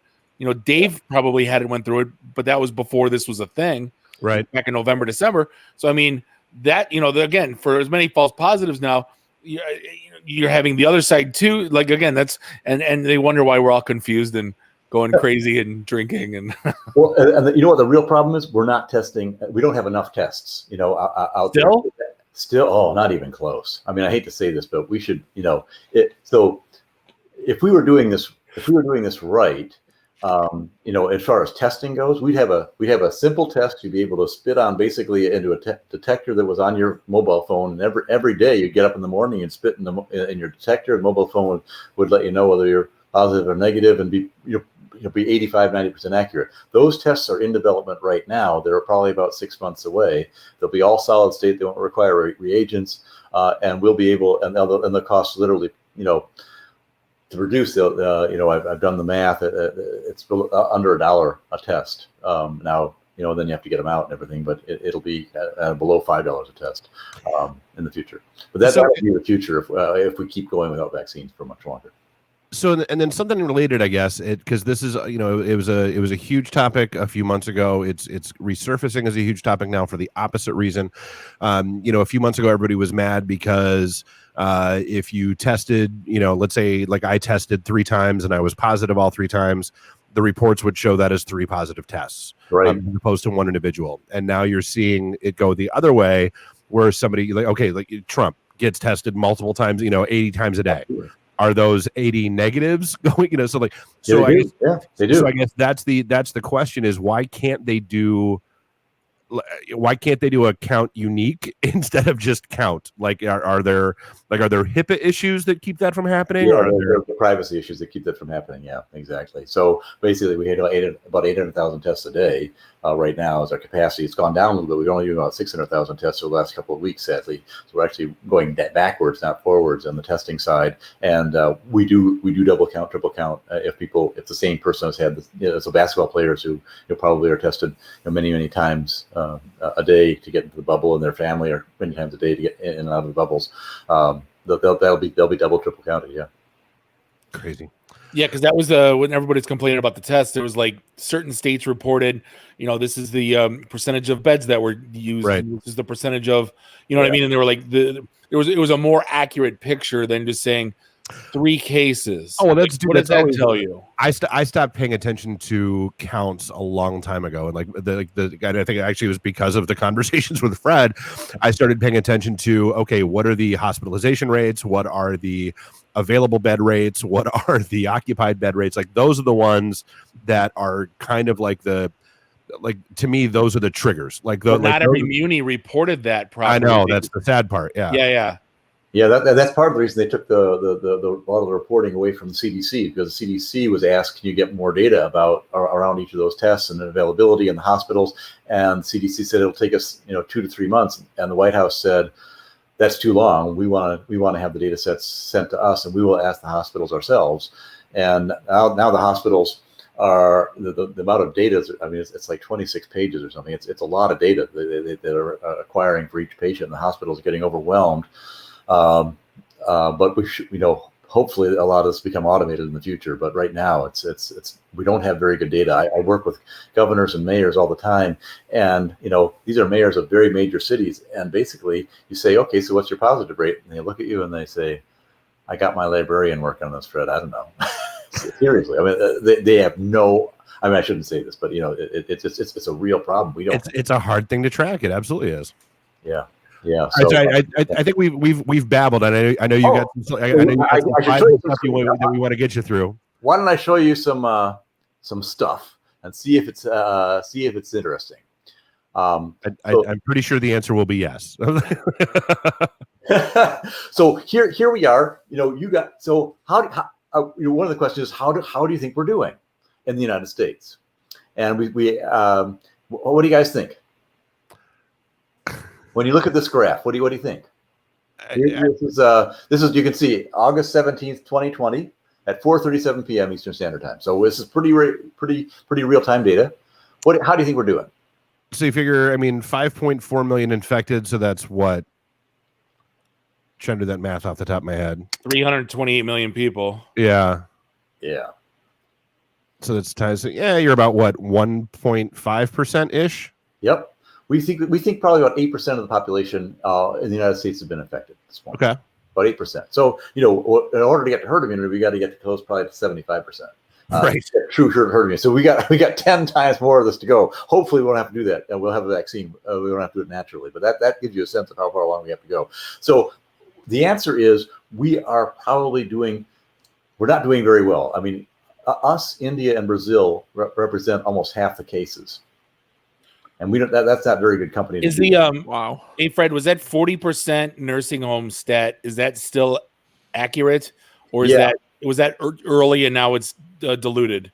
Dave probably had it, went through it, but that was before this was a thing, right? Back in November, December. So I mean, that again, for as many false positives now, you're having the other side too. Like again, that's and they wonder why we're all confused and going crazy and drinking and well, and you know what the real problem is? We're not testing. We don't have enough tests. Out still there. Still, oh, not even close. I mean, I hate to say this, but we should. So if we were doing this right, as far as testing goes, we'd have a simple test you'd be able to spit on basically into a detector that was on your mobile phone, and every day you'd get up in the morning and spit in your detector, and mobile phone would let you know whether you're positive or negative, and be 85-90% accurate. Those tests are in development right now. They're probably about 6 months away. They'll be all solid state. They won't require reagents, and we'll be able, and the cost literally, to reduce I've done the math. It's under $1 a test now. Then you have to get them out and everything, but it'll be below $5 a test in the future. But that'll be the future if we keep going without vaccines for much longer. So, and then something related, I guess, because this is, it was a huge topic a few months ago. It's resurfacing as a huge topic now for the opposite reason. A few months ago, everybody was mad because if you tested, let's say like I tested 3 times and I was positive all 3 times, the reports would show that as 3 positive tests, right, as opposed to 1 individual. And now you're seeing it go the other way, where somebody like Trump gets tested multiple times, 80 times a day. Are those 80 negatives going? They do. So I guess that's the question: is why can't they do a count unique instead of just count? Like, are there HIPAA issues that keep that from happening? Yeah, there are privacy issues that keep that from happening. Yeah, exactly. So basically, we had about 800,000 tests a day right now as our capacity. It's gone down a little bit. We're only doing about 600,000 tests over the last couple of weeks, sadly. So we're actually going backwards, not forwards, on the testing side. And we do double count, triple count if the same person has had so basketball players who probably are tested many times a day to get into the bubble, and their family, or many times a day to get in and out of the bubbles. They'll be double, triple counted. Yeah. Crazy. Yeah, because that was when everybody's complaining about the test. There was like certain states reported, this is the percentage of beds that were used. Right. This is the percentage of, what I mean? And they were like, it was a more accurate picture than just saying 3 cases. Oh, well, that's what does that tell you? I stopped paying attention to counts a long time ago, and I think actually it was because of the conversations with Fred. I started paying attention to, okay, what are the hospitalization rates? What are the available bed rates? What are the occupied bed rates? Like those are the ones that are kind of like to me, those are the triggers. Not every muni reported that properly. I know that's the sad part. Yeah. Yeah, that's part of the reason they took the a lot of the reporting away from the CDC, because the CDC was asked, can you get more data about around each of those tests and availability in the hospitals? And CDC said it'll take us 2 to 3 months, and the White House said that's too long. We want to have the data sets sent to us, and we will ask the hospitals ourselves. And now the hospitals are the amount of data. I mean, it's like 26 pages or something. It's a lot of data that are acquiring for each patient. And the hospitals are getting overwhelmed. But hopefully a lot of this become automated in the future. But right now it's we don't have very good data. I work with governors and mayors all the time, and these are mayors of very major cities. And basically you say, okay, so what's your positive rate? And they look at you and they say, I got my librarian working on this, Fred. I don't know. Seriously. I mean, they have no. I mean, I shouldn't say this, but it's a real problem. We don't. It's a hard thing to track. It absolutely is. Yeah. Yeah, so, I think we've babbled, and I know you got some. I know you got some stuff that we want to get you through. Why don't I show you some stuff and see if it's interesting? I'm pretty sure the answer will be yes. So here we are. How one of the questions is how do you think we're doing in the United States? And we what do you guys think? When you look at this graph, what do you think? This is you can see August 17th, 2020 at 4:37 p.m. Eastern Standard Time. So this is pretty real time data. How do you think we're doing? So you figure, 5.4 million infected. So that's what? Trying to do that math off the top of my head. 328 million people. Yeah. Yeah. So that's times. Yeah, you're about what, 1.5% ish. Yep. We think probably about 8% of the population in the United States have been infected at this point. Okay. About 8%. So, in order to get to herd immunity, we got to get to close probably to 75%. Right. True herd immunity. So we got 10 times more of this to go. Hopefully we won't have to do that. And we'll have a vaccine. We don't have to do it naturally. But that gives you a sense of how far along we have to go. So the answer is we're not doing very well. I mean, us, India, and Brazil represent almost half the cases. And we don't. That's not very good company. Is wow? Hey, Fred, was that 40% nursing home stat? Is that still accurate, or was that early and now it's diluted?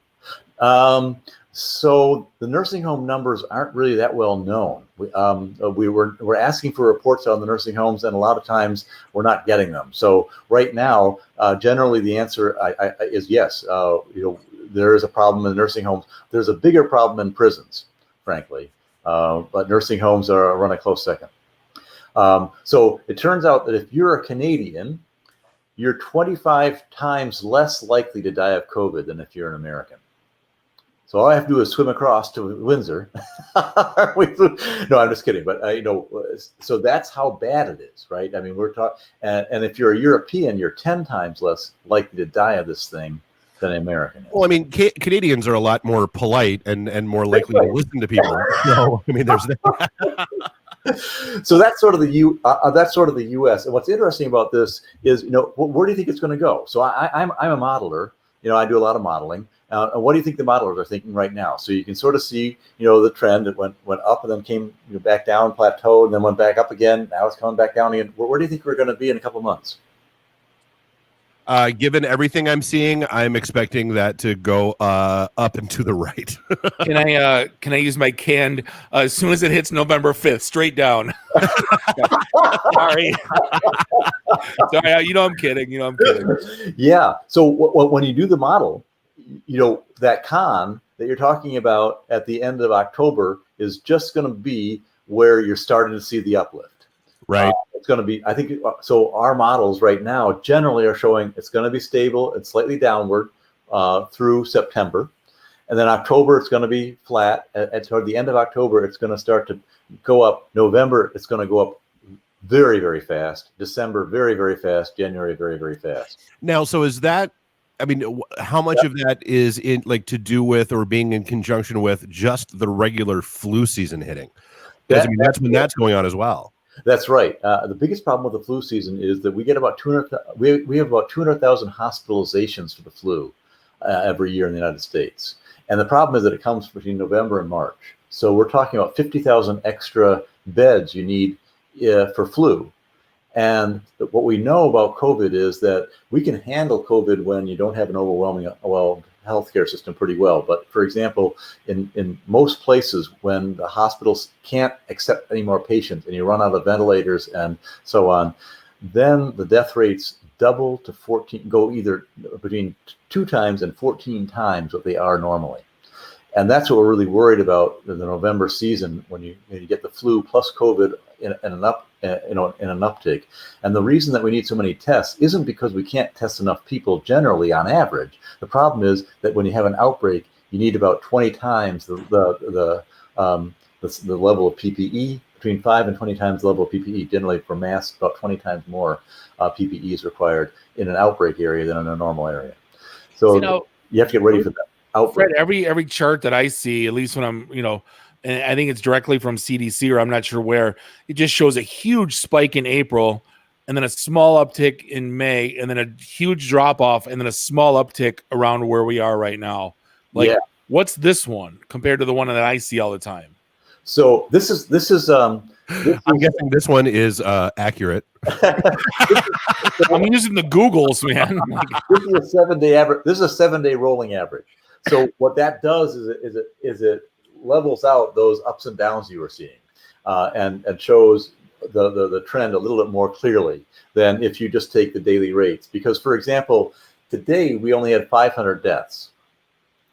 So the nursing home numbers aren't really that well known. We're asking for reports on the nursing homes, and a lot of times we're not getting them. So right now, generally the answer is yes. There is a problem in nursing homes. There's a bigger problem in prisons, frankly. But nursing homes run a close second. So it turns out that if you're a Canadian, you're 25 times less likely to die of COVID than if you're an American. So all I have to do is swim across to Windsor. No, I'm just kidding. But so that's how bad it is, right? I mean, we're talking, and if you're a European, you're 10 times less likely to die of this thing than an American is. Well, I mean, Canadians are a lot more polite and more likely to listen to people. So, I mean, there's that. So that's sort of the U.S. And what's interesting about this is, where do you think it's going to go? So I'm a modeler. I do a lot of modeling. What do you think the modelers are thinking right now? So you can sort of see, the trend. It went up and then came back down, plateaued, and then went back up again. Now it's coming back down again. Where do you think we're going to be in a couple of months? Given everything I'm seeing, I'm expecting that to go up and to the right. Can I use my canned as soon as it hits November 5th, straight down? Sorry. Sorry, I'm kidding. I'm kidding. Yeah. So when you do the model, that con that you're talking about at the end of October is just going to be where you're starting to see the uplift. Right. It's going to be, I think, so our models right now generally are showing it's going to be stable. It's slightly downward through September. And then October, it's going to be flat. Toward the end of October, it's going to start to go up. November, it's going to go up very, very fast. December, very, very fast. January, very, very fast. Now, so is that, I mean, how much of that is in like to do with or being in conjunction with just the regular flu season hitting? Because I mean, that's when that's going on as well. That's right. The biggest problem with the flu season is that we get about 200. We have about 200,000 hospitalizations for the flu every year in the United States, and the problem is that it comes between November and March. So we're talking about 50,000 extra beds you need for flu. And what we know about COVID is that we can handle COVID when you don't have an overwhelming healthcare system pretty well. But for example, in most places, when the hospitals can't accept any more patients and you run out of ventilators and so on, then the death rates double to 14, go either between 2 times and 14 times what they are normally. And that's what we're really worried about in the November season when you get the flu plus COVID in an uptick. And the reason that we need so many tests isn't because we can't test enough people generally on average. The problem is that when you have an outbreak, you need about 20 times the level of PPE, between 5 and 20 times the level of PPE. Generally for masks, about 20 times more PPE is required in an outbreak area than in a normal area. So you have to get ready for that outbreak. Fred, every chart that I see, at least when I'm, and I think it's directly from CDC or I'm not sure where, it just shows a huge spike in April and then a small uptick in May and then a huge drop off and then a small uptick around where we are right now. What's this one compared to the one that I see all the time? So this is I'm guessing this one is accurate. I'm using the Googles, man. This is a 7-day average. This is a 7-day rolling average. So what that does is it levels out those ups and downs you were seeing, and shows the trend a little bit more clearly than if you just take the daily rates. Because, for example, today we only had 500 deaths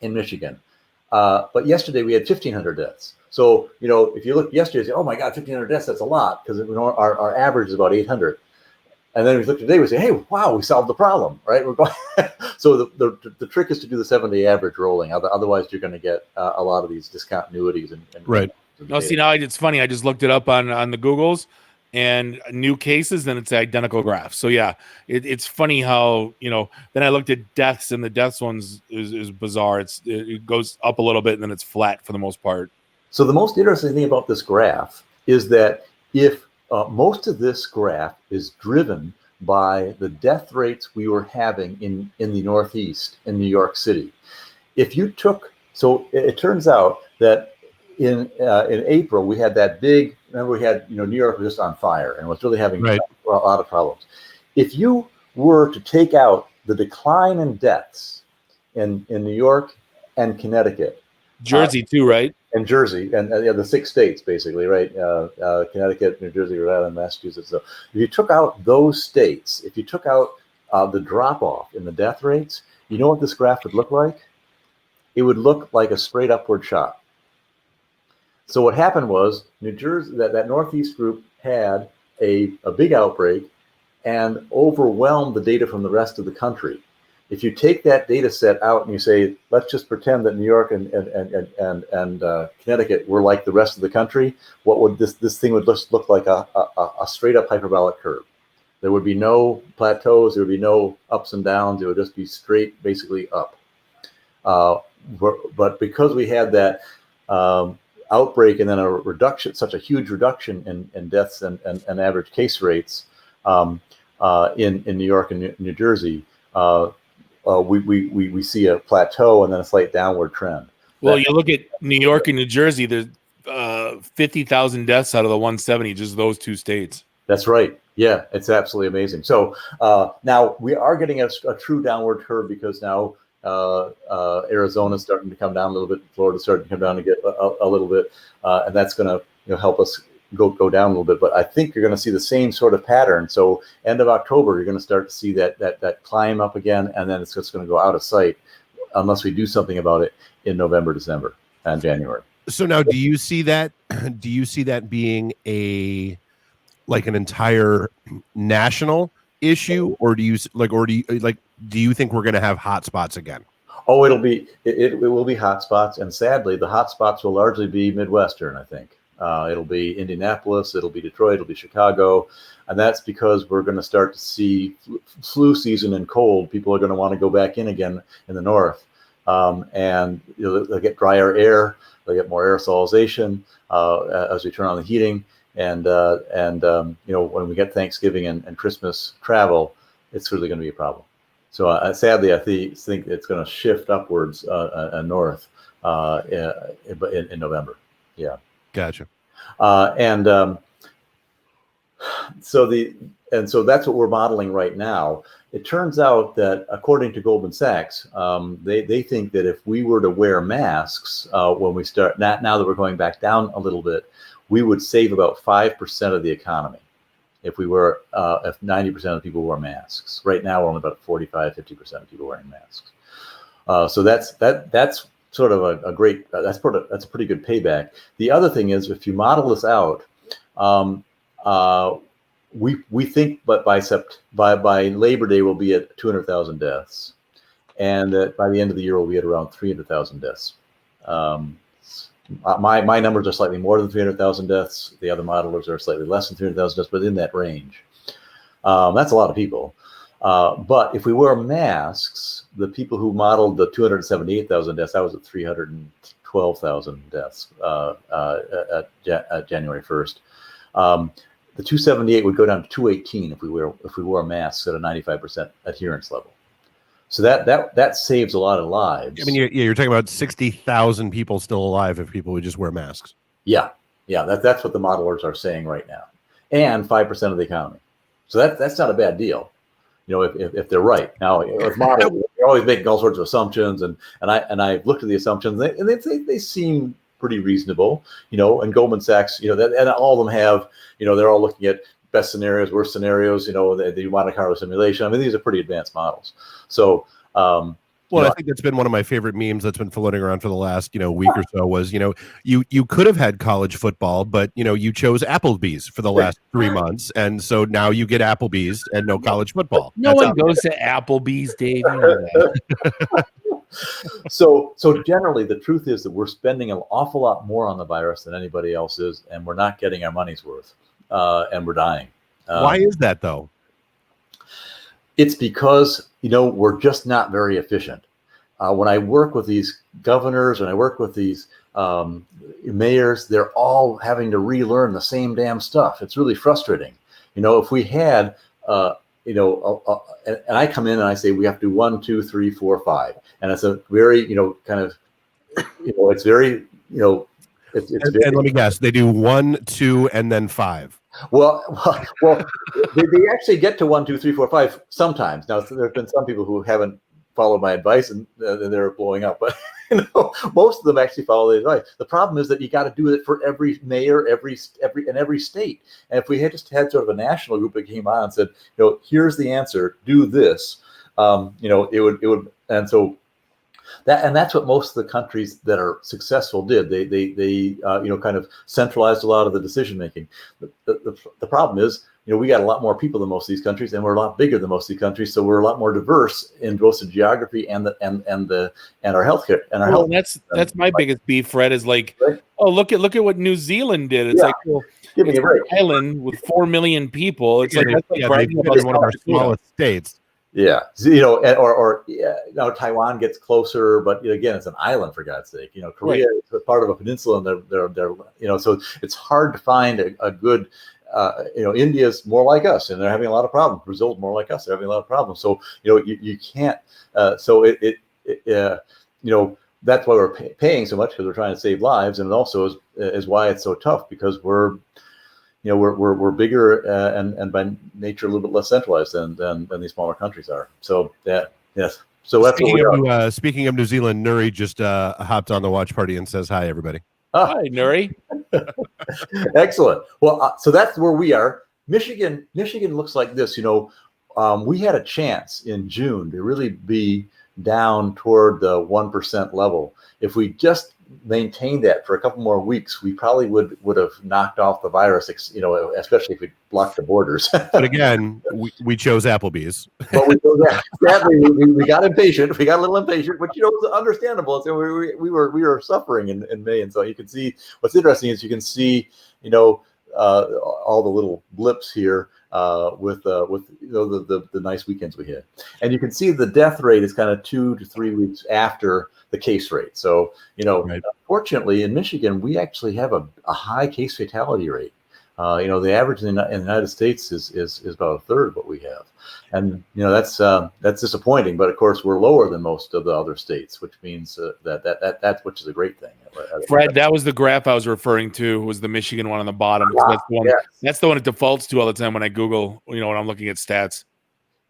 in Michigan, but yesterday we had 1,500 deaths. So if you look yesterday, you say, "Oh my God, 1,500 deaths, that's a lot," because our average is about 800. And then we look today, we say, "Hey, wow, we solved the problem, right?" We're going. So the trick is to do the 7-day average rolling. Otherwise, you're going to get a lot of these discontinuities. And right. No, see, now it's funny. I just looked it up on the Googles, and new cases, then it's the identical graph. So yeah, it's funny how Then I looked at deaths, and the deaths ones is bizarre. It goes up a little bit, and then it's flat for the most part. So the most interesting thing about this graph is that if most of this graph is driven by the death rates we were having in the Northeast, in New York City. If you took, so it turns out that in April we had that big. Remember, we had New York was just on fire and was really having a lot of problems. If you were to take out the decline in deaths in New York and Connecticut, Jersey too, right? And Jersey, and the 6 states, basically, right? Connecticut, New Jersey, Rhode Island, Massachusetts. So if you took out those states, if you took out the drop-off in the death rates, you know what this graph would look like? It would look like a straight upward shot. So what happened was New Jersey, that Northeast group had a big outbreak and overwhelmed the data from the rest of the country. If you take that data set out and you say, let's just pretend that New York and Connecticut were like the rest of the country, what would this thing would just look like? A straight up hyperbolic curve. There would be no plateaus. There would be no ups and downs. It would just be straight, basically up. But because we had that outbreak and then a reduction, such a huge reduction in deaths and average case rates in New York and New Jersey, we see a plateau and then a slight downward trend. Well, you look at New York and New Jersey, there's 50,000 deaths out of the 170, just those 2 states. That's right. Yeah, it's absolutely amazing. So now we are getting a true downward curve because now Arizona's starting to come down a little bit, Florida's starting to come down to get a little bit, and that's going to help us go down a little bit. But I think you're going to see the same sort of pattern. So end of October, you're going to start to see that climb up again, and then it's just going to go out of sight unless we do something about it in November, December, and January. So now, do you see that? Do you see that being an entire national issue, or do you think we're going to have hot spots again? Oh, it will be hot spots, and sadly, the hot spots will largely be Midwestern, I think. It'll be Indianapolis, it'll be Detroit, it'll be Chicago. And that's because we're going to start to see flu season and cold. People are going to want to go back in again in the north. And they'll get drier air, they'll get more aerosolization as we turn on the heating. And when we get Thanksgiving and Christmas travel, it's really going to be a problem. So sadly, I think it's going to shift upwards north in November. Yeah. Gotcha. So that's what we're modeling right now. It turns out that according to Goldman Sachs, they think that if we were to wear masks when we start now that we're going back down a little bit, we would save about 5% of the economy if 90% of the people wore masks. Right now, we're only about 45-50% of people wearing masks. So that's sort of a pretty good payback. The other thing is, if you model this out, we think, but by Labor Day we'll be at 200,000 deaths, and that by the end of the year we'll be at around 300,000 deaths. My numbers are slightly more than 300,000 deaths. The other modelers are slightly less than 300,000 deaths, but in that range. That's a lot of people. But if we wear masks, the people who modeled the 278,000 deaths, that was at 312,000 deaths at January 1st. The 278 would go down to 218 if we wore masks at a 95% adherence level. So that saves a lot of lives. I mean, you're talking about 60,000 people still alive if people would just wear masks. Yeah. That's what the modelers are saying right now, and 5% of the economy. So that's not a bad deal, if they're right. Now, with models, they're always making all sorts of assumptions, and I looked at the assumptions, and they seem pretty reasonable, and Goldman Sachs, and all of them have, they're all looking at best scenarios, worst scenarios, the Monte Carlo simulation. I mean, these are pretty advanced models. So, I think that's been one of my favorite memes that's been floating around for the last, week or so was, you could have had college football, but, you chose Applebee's for the last 3 months. And so now you get Applebee's and no college football. No one goes to Applebee's, Dave. You know that. So generally, the truth is that we're spending an awful lot more on the virus than anybody else is, and we're not getting our money's worth, and we're dying. Why is that, though? It's because, we're just not very efficient. When I work with these governors and I work with these mayors, they're all having to relearn the same damn stuff. It's really frustrating. If we had, and I come in and I say, we have to do 1, 2, 3, 4, 5. And it's a very, it's very, it's very, and let me guess, they do 1, 2, and then 5. Well, they actually get to 1, 2, 3, 4, 5 sometimes. Now, there have been some people who haven't followed my advice and they're blowing up, but most of them actually follow the advice. The problem is that you got to do it for every mayor, every state. And if we had just had sort of a national group that came on and said, here's the answer, do this, it would, and so. That's what most of the countries that are successful did. They kind of centralized a lot of the decision making. The problem is, we got a lot more people than most of these countries, and we're a lot bigger than most of these countries. So we're a lot more diverse in both the geography and our healthcare and our health. That's my biggest beef, Fred. Is like, right? Oh, look at what New Zealand did. It's like, well, it's an island with 4 million people. It's that's one of our smallest states. Yeah, or Taiwan gets closer, but again, it's an island for God's sake. Korea is part of a peninsula, and they're so it's hard to find a good. India's more like us, and they're having a lot of problems. Brazil's more like us; they're having a lot of problems. So you can't. So that's why we're paying so much, because we're trying to save lives, and it also is why it's so tough, because we're bigger and by nature a little bit less centralized than these smaller countries are. So yes. So that's speaking of New Zealand, Nuri just hopped on the watch party and says hi, everybody. Hi, Nuri. Excellent. Well, so that's where we are. Michigan looks like this. We had a chance in June to really be down toward the 1% level if we just maintained that for a couple more weeks, we probably would have knocked off the virus, especially if we blocked the borders. But again, we chose Applebee's. But sadly, we got impatient. We got a little impatient, but it was understandable. So we were suffering in May, and so you can see what's interesting is you can see all the little blips here with the nice weekends we had, and you can see the death rate is kind of 2 to 3 weeks after the case rate. So Right. Fortunately in Michigan we actually have a high case fatality rate. The average in the United States is about a third of what we have, and that's disappointing. But of course, we're lower than most of the other states, which means that which is a great thing. Fred, that was the graph I was referring to. Was the Michigan one on the bottom? That's the one. Yes. That's the one it defaults to all the time when I Google. When I'm looking at stats.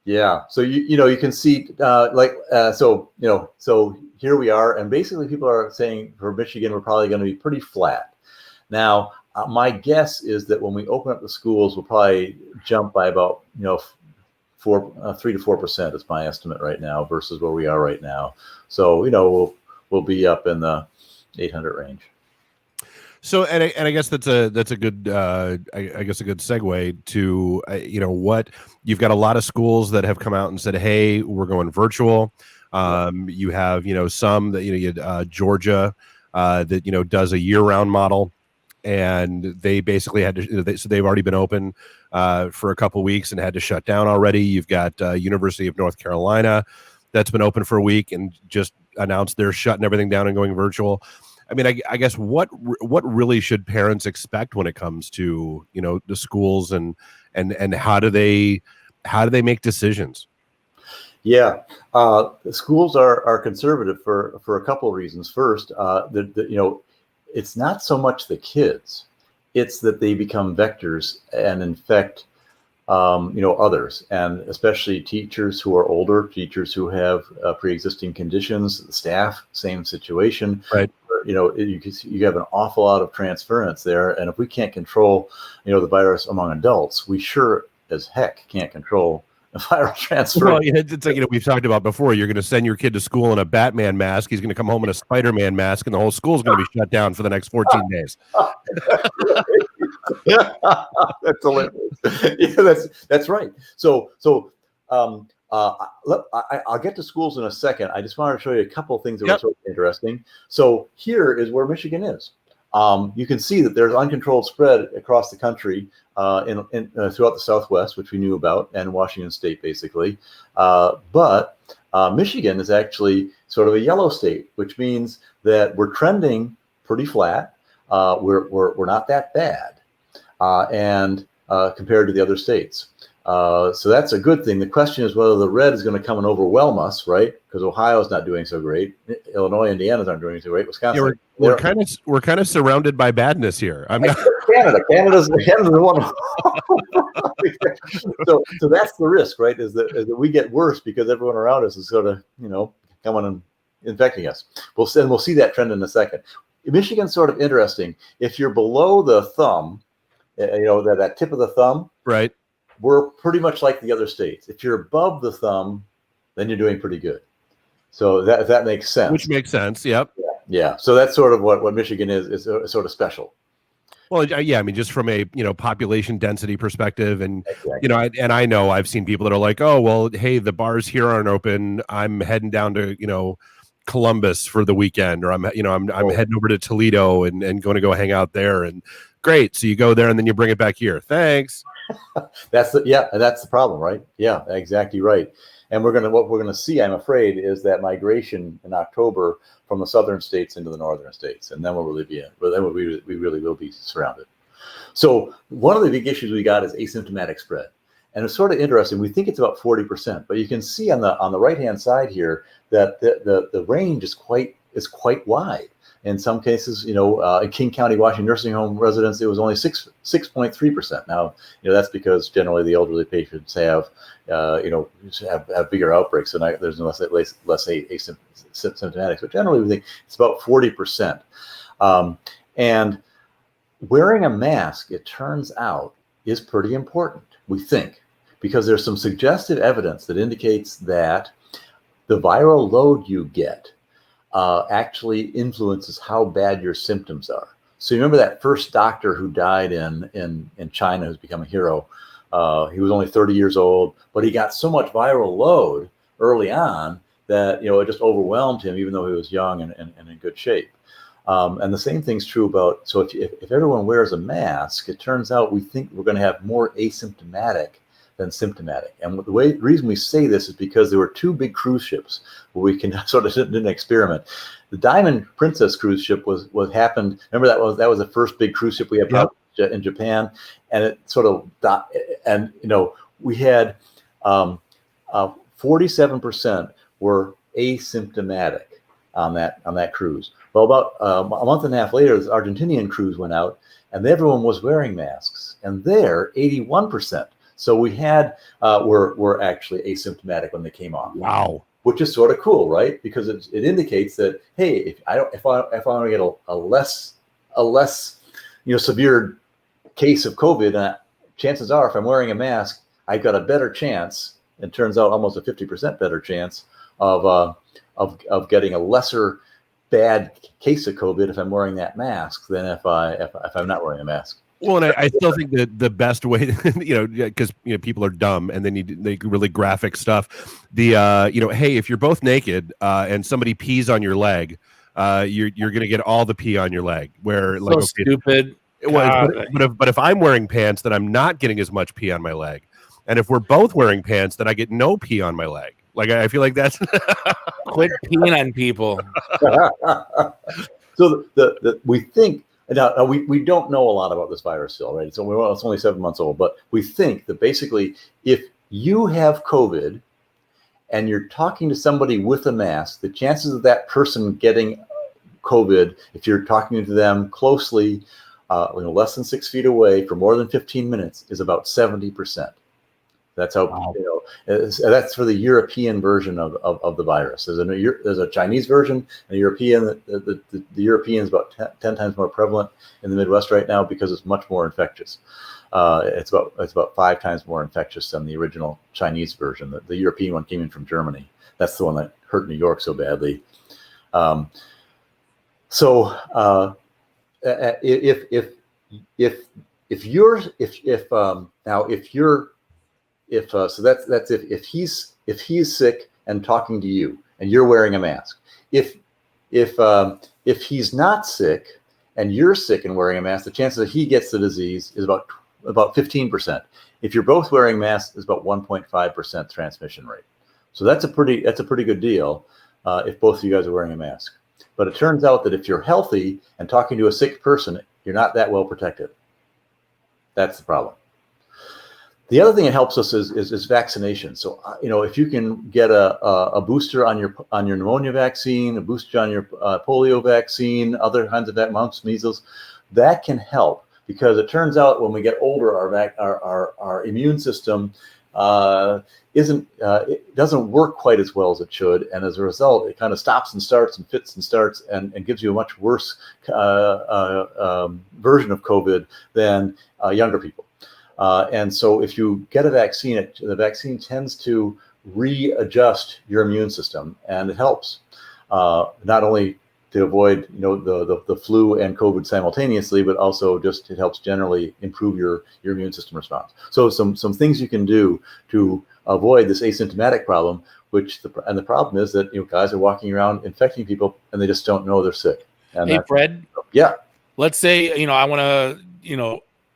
Yeah. So you can see so here we are, and basically people are saying for Michigan we're probably going to be pretty flat. Now, my guess is that when we open up the schools, we'll probably jump by about 3 to 4% is my estimate right now versus where we are right now. So we'll be up in the 800 range. So and I guess that's a good I guess a good segue to what you've got a lot of schools that have come out and said, hey, we're going virtual. You have some that you had Georgia that does a year-round model. And they basically had to, so they've already been open for a couple of weeks and had to shut down already. You've got University of North Carolina that's been open for a week and just announced they're shutting everything down and going virtual. I mean, I guess what really should parents expect when it comes to the schools and how do they make decisions? Yeah, the schools are conservative for a couple of reasons. First, it's not so much the kids, it's that they become vectors and infect, others, and especially teachers who are older, teachers who have pre-existing conditions, the staff, same situation. Right. You have an awful lot of transference there, and if we can't control, the virus among adults, we sure as heck can't control viral transfer. Well, it's like we've talked about before. You're going to send your kid to school in a Batman mask. He's going to come home in a Spider-Man mask, and the whole school's going to be shut down for the next 14 days. That's hilarious. Yeah, that's right. So I'll get to schools in a second. I just wanted to show you a couple of things that were sort of interesting. So here is where Michigan is. You can see that there's uncontrolled spread across the country throughout the Southwest, which we knew about, and Washington State, basically. But Michigan is actually sort of a yellow state, which means that we're trending pretty flat. We're not that bad, and compared to the other states. So that's a good thing. The question is whether the red is going to come and overwhelm us, right? Because Ohio's not doing so great. Illinois, Indiana's not doing so great. Wisconsin. Yeah, we're kind of surrounded by badness here. I'm not. Canada's the one. so that's the risk, right? Is that we get worse because everyone around us is sort of coming and infecting us. We'll see that trend in a second. Michigan's sort of interesting. If you're below the thumb, that tip of the thumb, right? We're pretty much like the other states. If you're above the thumb, then you're doing pretty good. So that makes sense. Which makes sense. Yep. Yeah. So that's sort of what Michigan is sort of special. Well, yeah, I mean, just from a population density perspective, and exactly. and I know I've seen people that are like, oh, well, hey, the bars here aren't open. I'm heading down to Columbus for the weekend, or I'm heading over to Toledo and going to go hang out there. And great, so you go there and then you bring it back here. Thanks. That's the problem, right? Yeah, exactly right. And what we're gonna see, I'm afraid, is that migration in October from the southern states into the northern states, and then we'll really be in. Well, then we really will be surrounded. So one of the big issues we got is asymptomatic spread, and it's sort of interesting. We think it's about 40%, but you can see on the right hand side here that the range is quite wide. In some cases, in King County, Washington nursing home residents, it was only 6.3%. Now, that's because generally the elderly patients have bigger outbreaks, and there's less asymptomatics. But generally, we think it's about 40%. And wearing a mask, it turns out, is pretty important, we think, because there's some suggestive evidence that indicates that the viral load you get actually influences how bad your symptoms are. So you remember that first doctor who died in China, who's become a hero. He was only 30 years old, but he got so much viral load early on that it just overwhelmed him, even though he was young and in good shape. And the same thing's true about, so if everyone wears a mask, it turns out we think we're going to have more asymptomatic than symptomatic. And the reason we say this is because there were two big cruise ships where we can sort of did an experiment. The Diamond Princess cruise ship was happened. Remember that was the first big cruise ship we had in Japan, and it sort of we had 47% were asymptomatic on that cruise. Well, about a month and a half later, the Argentinian cruise went out, and everyone was wearing masks, and there 81%. So we had were actually asymptomatic when they came on. Wow, which is sort of cool, right? Because it indicates that, hey, if I want to get a less severe case of COVID, chances are if I'm wearing a mask, I've got a better chance. It turns out almost a 50% better chance of getting a lesser bad case of COVID if I'm wearing that mask than if I'm not wearing a mask. Well, and I still think that the best way, because people are dumb and they need really graphic stuff. Hey, if you're both naked and somebody pees on your leg, you're gonna get all the pee on your leg. Where so okay, stupid. But if I'm wearing pants, then I'm not getting as much pee on my leg. And if we're both wearing pants, then I get no pee on my leg. Like I feel like that's quit peeing on people. So we think. Now we don't know a lot about this virus still, right? It's only 7 months old, but we think that basically if you have COVID and you're talking to somebody with a mask, the chances of that person getting COVID, if you're talking to them closely, less than 6 feet away for more than 15 minutes, is about 70%. That's how that's for the European version of the virus. There's a Chinese version and a European. The European is about 10 times more prevalent in the Midwest right now because it's much more infectious. It's about 5 times more infectious than the original Chinese version. The European one came in from Germany. That's the one that hurt New York so badly. If he's sick and talking to you and you're wearing a mask, if he's not sick and you're sick and wearing a mask, the chances that he gets the disease is about 15%. If you're both wearing masks, it's about 1.5% transmission rate. So that's a pretty good deal if both of you guys are wearing a mask. But it turns out that if you're healthy and talking to a sick person, you're not that well protected. That's the problem. The other thing that helps us is vaccination. So if you can get a booster on your pneumonia vaccine, a booster on your polio vaccine, other kinds of mumps, measles, that can help because it turns out when we get older, our immune system it doesn't work quite as well as it should, and as a result, it kind of stops and starts and fits and starts and gives you a much worse version of COVID than younger people. And so if you get a vaccine, the vaccine tends to readjust your immune system, and it helps not only to avoid the flu and COVID simultaneously, but also just it helps generally improve your immune system response. So some things you can do to avoid this asymptomatic problem, the problem is that guys are walking around infecting people and they just don't know they're sick. And hey, Fred. Yeah. Let's say I want to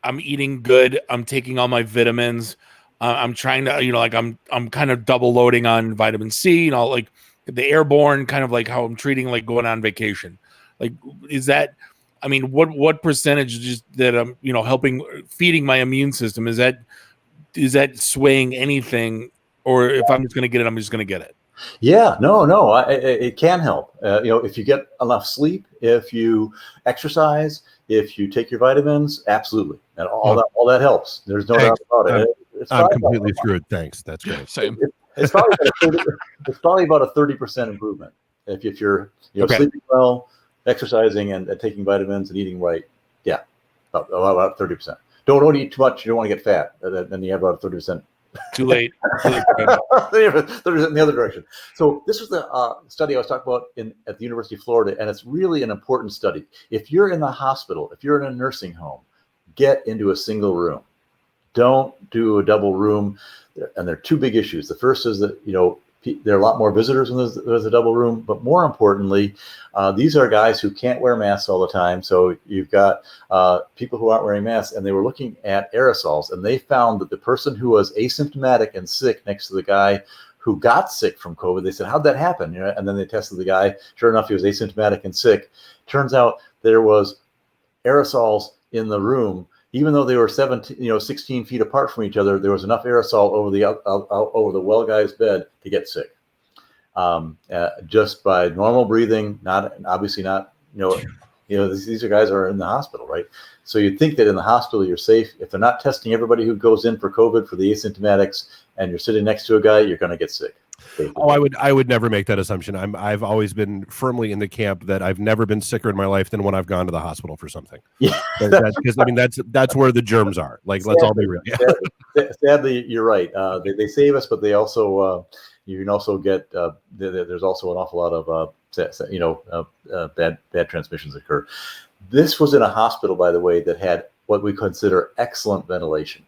I'm eating good. I'm taking all my vitamins. I'm trying to, I'm kind of double loading on vitamin C, like the airborne, kind of like how I'm treating like going on vacation. Like, is that, what percentage is that I'm, helping feeding my immune system? Is that swaying anything, or if I'm just going to get it, I'm just going to get it? Yeah, no, it can help. If you get enough sleep, if you exercise, if you take your vitamins, absolutely, and all that helps. There's no doubt about it. I'm completely screwed. Thanks, that's great. Same. It's probably about a 30% improvement if you're sleeping well, exercising, and taking vitamins and eating right. Yeah, about 30%. Don't eat too much. You don't want to get fat. Then you have about a 30% Too late. There's in the other direction. So this was the study I was talking about at the University of Florida, and it's really an important study. If you're in the hospital, if you're in a nursing home, get into a single room. Don't do a double room. And there are two big issues. The first is that, there are a lot more visitors when there's a double room, but more importantly, these are guys who can't wear masks all the time. So you've got people who aren't wearing masks, and they were looking at aerosols, and they found that the person who was asymptomatic and sick next to the guy who got sick from COVID, they said, how'd that happen? And then they tested the guy. Sure enough, he was asymptomatic and sick. Turns out there was aerosols in the room. Even though they were 16 feet apart from each other, there was enough aerosol over the well guy's bed to get sick, just by normal breathing. These are guys who are in the hospital, right? So you'd think that in the hospital you're safe. If they're not testing everybody who goes in for COVID for the asymptomatics, and you're sitting next to a guy, you're going to get sick. Oh, I would never make that assumption. I've always been firmly in the camp that I've never been sicker in my life than when I've gone to the hospital for something. Yeah, because that's where the germs are. Like, let's all be real. Sadly, you're right. They save us, but they also you can also get there's also an awful lot of bad transmissions occur. This was in a hospital, by the way, that had what we consider excellent ventilation.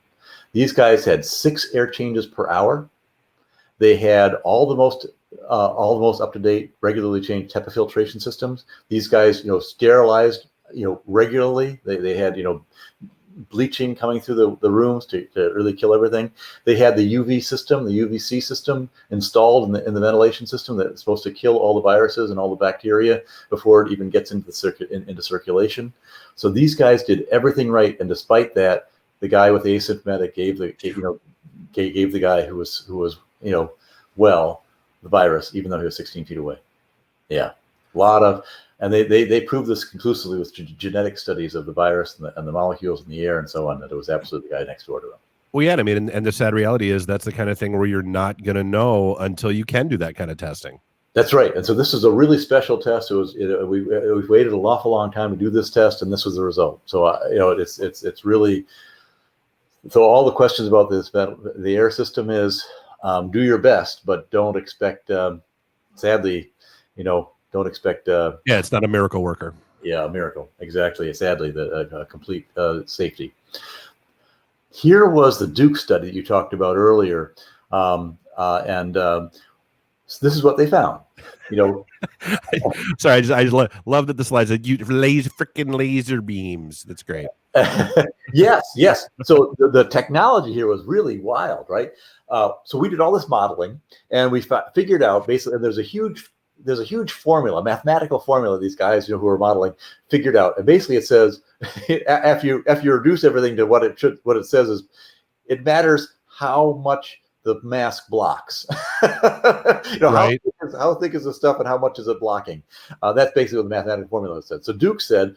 These guys had 6 air changes per hour. They had all the most up-to-date, regularly changed HEPA filtration systems. These guys, sterilized, regularly. They had, bleaching coming through the rooms to really kill everything. They had the UV system, the UVC system installed in the ventilation system that's supposed to kill all the viruses and all the bacteria before it even gets into circulation. So these guys did everything right, and despite that, the guy with the asymptomatic gave the guy who was the virus, even though he was 16 feet away. Yeah, and they proved this conclusively with genetic studies of the virus and the molecules in the air and so on, that it was absolutely the guy next door to him. Well, yeah, I mean, and the sad reality is that's the kind of thing where you're not going to know until you can do that kind of testing. That's right. And so this is a really special test. We've waited an awful long time to do this test, and this was the result. So it's really, so all the questions about the air system is, do your best, but don't expect, sadly, don't expect. It's not a miracle worker. Yeah, a miracle. Exactly. Sadly, the complete safety. Here was the Duke study that you talked about earlier. So this is what they found. Sorry, I just love that the slides said laser beams. That's great. Yes. So the technology here was really wild, right? So we did all this modeling, and we figured out basically there's a huge formula, mathematical formula these guys who are modeling figured out, and basically it says after you reduce everything to what it says is it matters how much the mask blocks. Right. How thick is the stuff and how much is it blocking? That's basically what the mathematical formula said. So Duke said,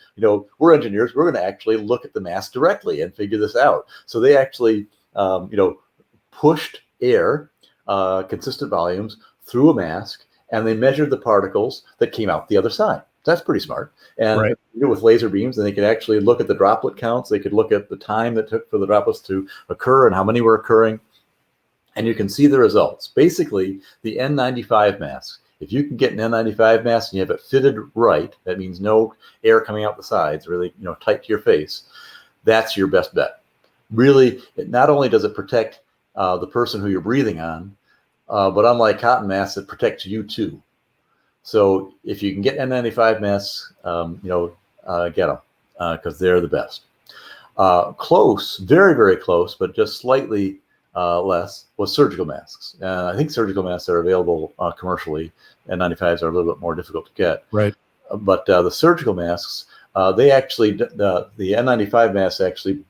we're engineers. We're going to actually look at the mask directly and figure this out. So they actually, pushed air, consistent volumes through a mask, and they measured the particles that came out the other side. That's pretty smart. And right. With laser beams, and they could actually look at the droplet counts. They could look at the time that took for the droplets to occur and how many were occurring. And you can see the results. Basically, the N95 mask, if you can get an N95 mask and you have it fitted right, that means no air coming out the sides, really, tight to your face, that's your best bet. Really, not only does it protect the person who you're breathing on, but unlike cotton masks, it protects you too. So if you can get N95 masks, get them because they're the best. Close, very, very close, but just slightly less was surgical masks. I think surgical masks are available commercially, and N95s are a little bit more difficult to get. Right. But the surgical masks, they actually, the N95 masks actually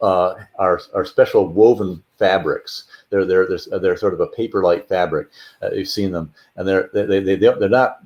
are special woven fabrics. They're sort of a paper-like fabric. You've seen them, and they're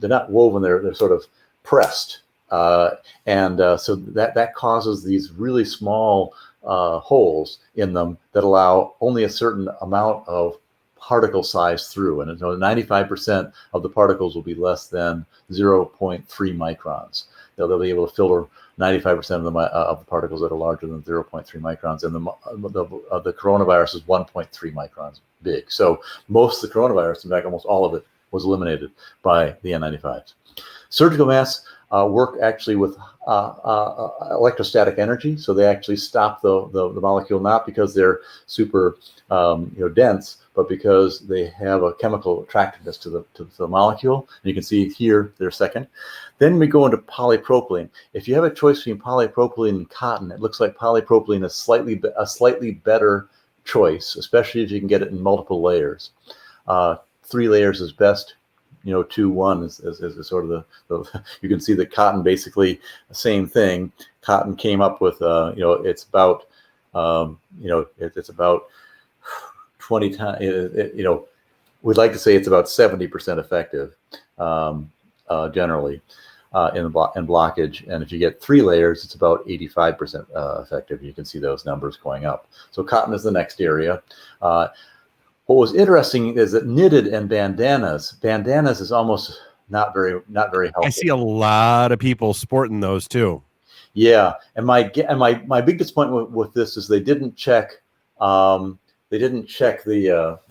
not woven. They're sort of pressed, so that causes these really small holes in them that allow only a certain amount of particle size through, and 95% of the particles will be less than 0.3 microns. they'll be able to filter 95% of the particles that are larger than 0.3 microns, and the coronavirus is 1.3 microns big. So most of the coronavirus, in fact, almost all of it, was eliminated by the N95s. Surgical masks work actually with electrostatic energy, so they actually stop the molecule, not because they're super dense, but because they have a chemical attractiveness to the molecule. And you can see here they're second. Then we go into polypropylene. If you have a choice between polypropylene and cotton, it looks like polypropylene is a slightly better choice, especially if you can get it in multiple layers. 3 layers is best. 2, 1 is sort of the you can see that cotton basically the same thing. Cotton came up with it's about it's about 20 times. We'd like to say it's about 70% effective generally in blockage, and if you get 3 layers, it's about 85% effective. You can see those numbers going up. So cotton is the next area. What was interesting is that knitted and bandanas is almost not very helpful. I see a lot of people sporting those too. Yeah, and my big disappointment with this is they didn't check the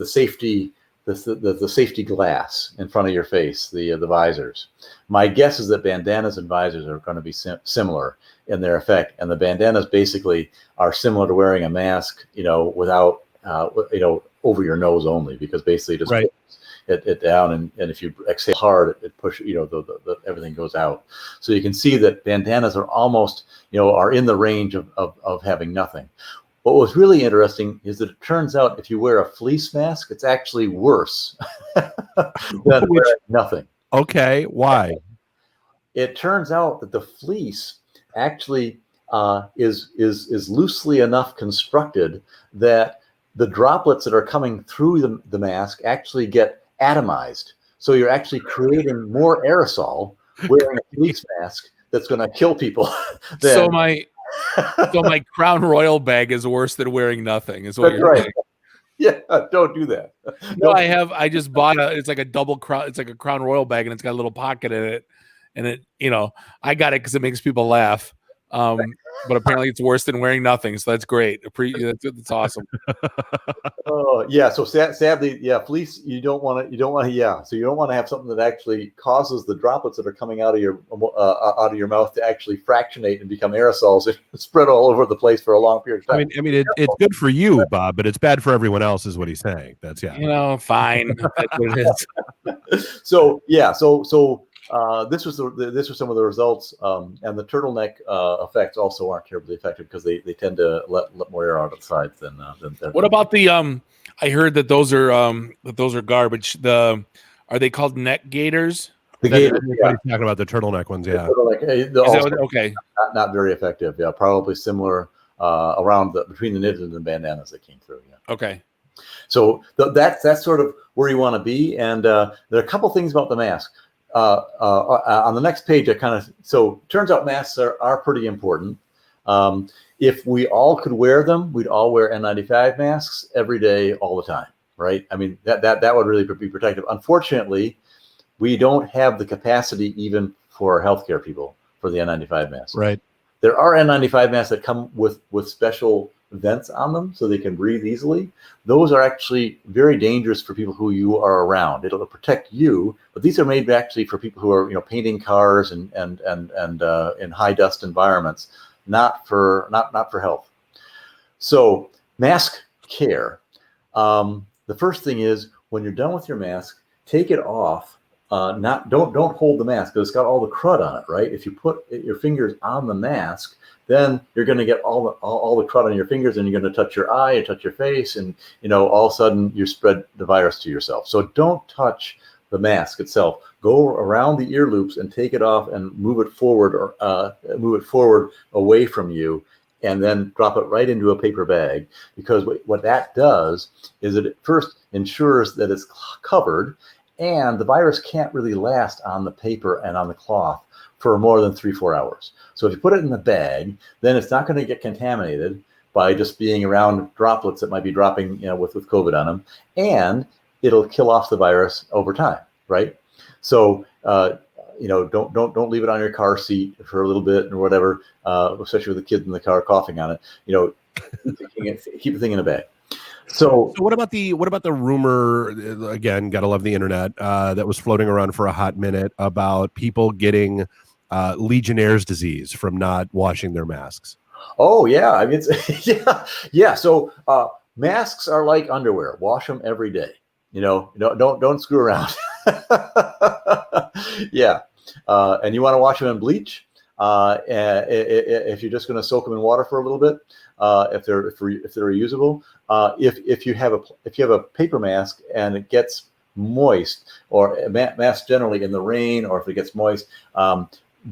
safety the safety glass in front of your face, the visors. My guess is that bandanas and visors are going to be similar in their effect, and the bandanas basically are similar to wearing a mask, without over your nose only, because basically it just right. it down, and if you exhale hard, it pushes, everything goes out. So you can see that bandanas are almost, are in the range of having nothing. What was really interesting is that it turns out if you wear a fleece mask, it's actually worse than wearing nothing. Okay, why? It turns out that the fleece actually is loosely enough constructed that the droplets that are coming through the mask actually get atomized. So you're actually creating more aerosol wearing a fleece mask that's going to kill people. So my Crown Royal bag is worse than wearing nothing, is what you're saying. Yeah, don't do that. No, I just bought it's like a double crown. It's like a Crown Royal bag, and it's got a little pocket in it. And it, I got it because it makes people laugh. But apparently it's worse than wearing nothing. So that's great. That's awesome. Oh yeah. So sadly, yeah, fleece, you don't want to. Yeah. So you don't want to have something that actually causes the droplets that are coming out of your mouth to actually fractionate and become aerosols and spread all over the place for a long period of time. I mean, it's good for you, Bob, but it's bad for everyone else, is what he's saying. That's fine. That's what it is. So yeah. So this was some of the results, and the turtleneck effects also aren't terribly effective because they tend to let more air out of the sides than. What about the I heard that those are garbage. Are they called neck gaiters? The gaiters, talking about the turtleneck ones, yeah. Okay. Not very effective. Yeah, probably similar between the knitted and the bandanas that came through. Yeah. Okay. So that's sort of where you want to be, and there are a couple things about the mask. On the next page, turns out masks are pretty important. If we all could wear them, we'd all wear N95 masks every day, all the time, right? I mean, that would really be protective. Unfortunately, we don't have the capacity even for healthcare people for the N95 masks. Right. There are N95 masks that come with special vents on them so they can breathe easily. Those are actually very dangerous for people who you are around. It'll protect you, but these are made actually for people who are painting cars and in high dust environments, not for health. So mask care. The first thing is, when you're done with your mask, take it off. Don't hold the mask because it's got all the crud on it, right? If you put your fingers on the mask, then you're going to get all the crud on your fingers, and you're going to touch your eye and touch your face, and all of a sudden you spread the virus to yourself. So don't touch the mask itself. Go around the ear loops and take it off and move it forward away from you, and then drop it right into a paper bag. Because what that does is it first ensures that it's covered, and the virus can't really last on the paper and on the cloth for more than 3-4 hours. So if you put it in the bag, then it's not going to get contaminated by just being around droplets that might be dropping, with COVID on them, and it'll kill off the virus over time, right? So don't leave it on your car seat for a little bit or whatever, especially with the kids in the car coughing on it. Keep the thing in a bag. So what about the rumor, again, gotta love the internet, that was floating around for a hot minute about people getting Legionnaire's disease from not washing their masks? Oh yeah, I mean, yeah. So masks are like underwear. Wash them every day. Don't screw around. Yeah, and you want to wash them in bleach. If you're just going to soak them in water for a little bit, if they're reusable. If you have a paper mask and it gets moist, or mask generally in the rain, or if it gets moist,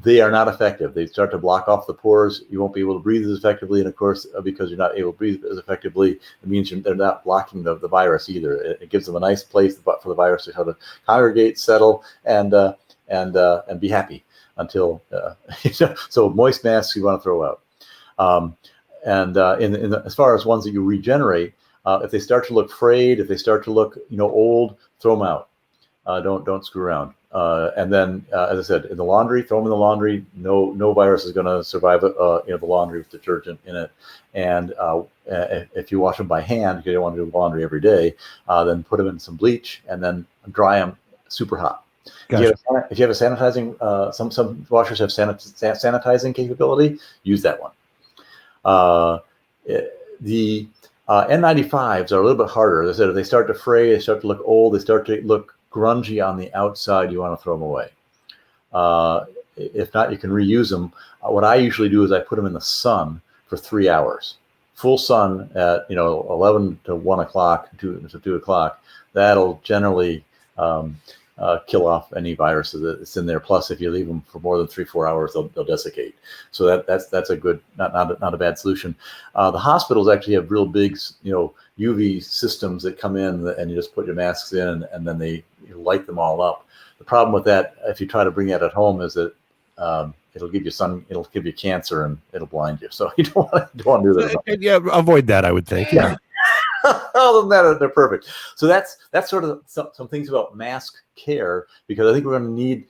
they are not effective. They start to block off the pores. You won't be able to breathe as effectively, and of course, because you're not able to breathe as effectively, it means they're not blocking the virus either. It gives them a nice place for the virus to kind of congregate, settle, and be happy until so moist masks you want to throw out. As far as ones that you regenerate, if they start to look frayed, if they start to look old, throw them out. Don't screw around. And then, as I said, in the laundry, throw them in the laundry. No virus is going to survive the laundry with detergent in it. And if you wash them by hand, because you don't want to do laundry every day, then put them in some bleach and then dry them super hot. Gotcha. If you have a sanitizing, some washers have sanitizing capability, use that one. The N95s are a little bit harder. As I said, if they start to fray, they start to look old, they start to look grungy on the outside, you want to throw them away. If not, you can reuse them. What I usually do is I put them in the sun for 3 hours. Full sun at 11 to 1 o'clock, 2 o'clock. That'll generally kill off any viruses that's in there. Plus, if you leave them for more than 3-4 hours, they'll desiccate. So that's a good, not a bad solution. The hospitals actually have real big, UV systems that come in, and you just put your masks in, and then they light them all up. The problem with that, if you try to bring that at home, is that it'll give you cancer, and it'll blind you. So you don't want to do that. Yeah, avoid that, I would think. Yeah. Other than that, they're perfect. So that's sort of some things about mask care, because I think we're going to need,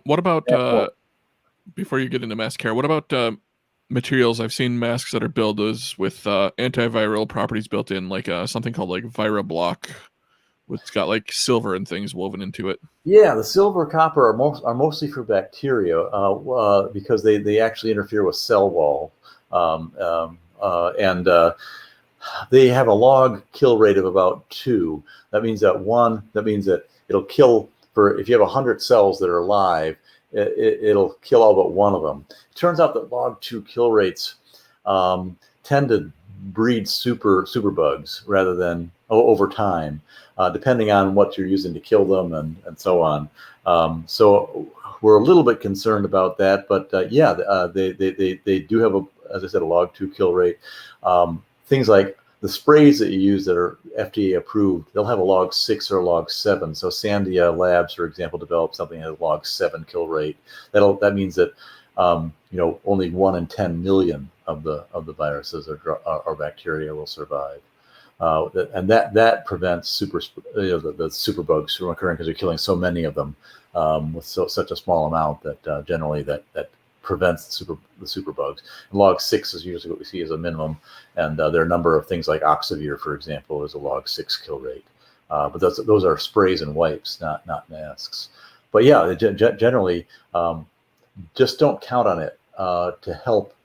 what about before you get into mask care? What about materials? I've seen masks that are built with antiviral properties built in, like something called like ViraBlock, it's got like silver and things woven into it. Yeah, the silver, copper are mostly for bacteria, because they actually interfere with cell wall, and they have a log kill rate of about 2. That means that it'll kill, if you have 100 cells that are alive, it'll kill all but one of them. It turns out that log 2 kill rates tend to breed super bugs rather than over time, depending on what you're using to kill them and so on. So we're a little bit concerned about that, but they do have as I said, a log 2 kill rate. Things like the sprays that you use that are FDA approved, they'll have a log 6 or a log 7. So Sandia Labs, for example, developed something that has a log 7 kill rate. That means that only 1 in 10 million of the viruses or bacteria will survive, and that prevents the superbugs from occurring, because you're killing so many of them with such a small amount that generally that prevents the superbugs. And log 6 is usually what we see as a minimum, and there are a number of things like Oxivir, for example, is a log 6 kill rate. But those are sprays and wipes, not masks. But yeah, generally, just don't count on it to help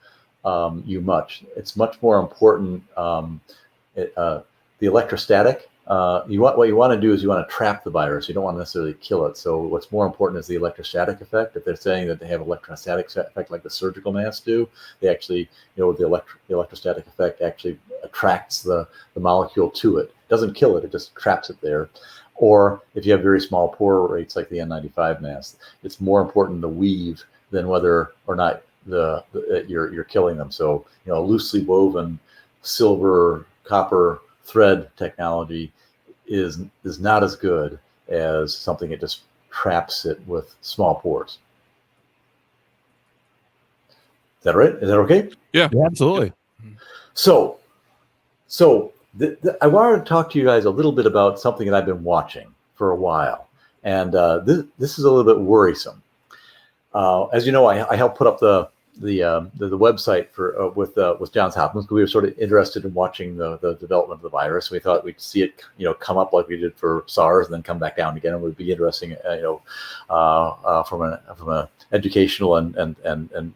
you much. It's much more important. The electrostatic. What you want to do is you want to trap the virus. You don't want to necessarily kill it. So what's more important is the electrostatic effect. If they're saying that they have electrostatic effect like the surgical masks do, they actually, the electrostatic effect actually attracts the molecule to it. It doesn't kill it, it just traps it there. Or if you have very small pore rates like the N95 mask, it's more important the weave than whether or not you're killing them. So loosely woven silver, copper thread technology is not as good as something that just traps it with small pores. Is that right? Is that okay? Yeah, absolutely. So I wanted to talk to you guys a little bit about something that I've been watching for a while. And this is a little bit worrisome. As you know, I helped put up the website for with Johns Hopkins, because we were sort of interested in watching the development of the virus. We thought we'd see it, come up like we did for SARS, and then come back down again. It would be interesting, from an educational and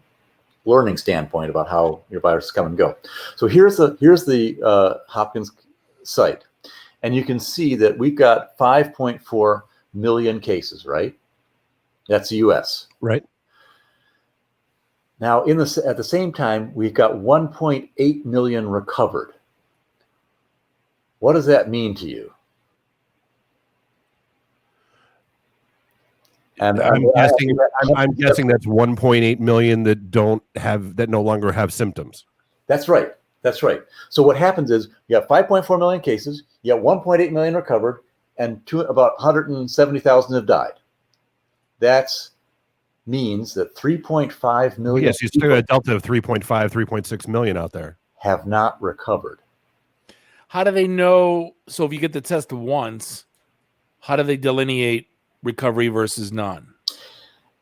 learning standpoint about how your viruses come and go. So here's the Hopkins site, and you can see that we've got 5.4 million cases, right? That's the U.S. Right. Now, at the same time, we've got 1.8 million recovered. What does that mean to you? And I'm guessing that's 1.8 million that no longer have symptoms. That's right. That's right. So what happens is you have 5.4 million cases, you have 1.8 million recovered, and about 170,000 have died. That means that 3.5 million Yes, you still got a delta of 3.5, 3.6 million out there. Have not recovered. How do they know? So if you get the test once, how do they delineate recovery versus none?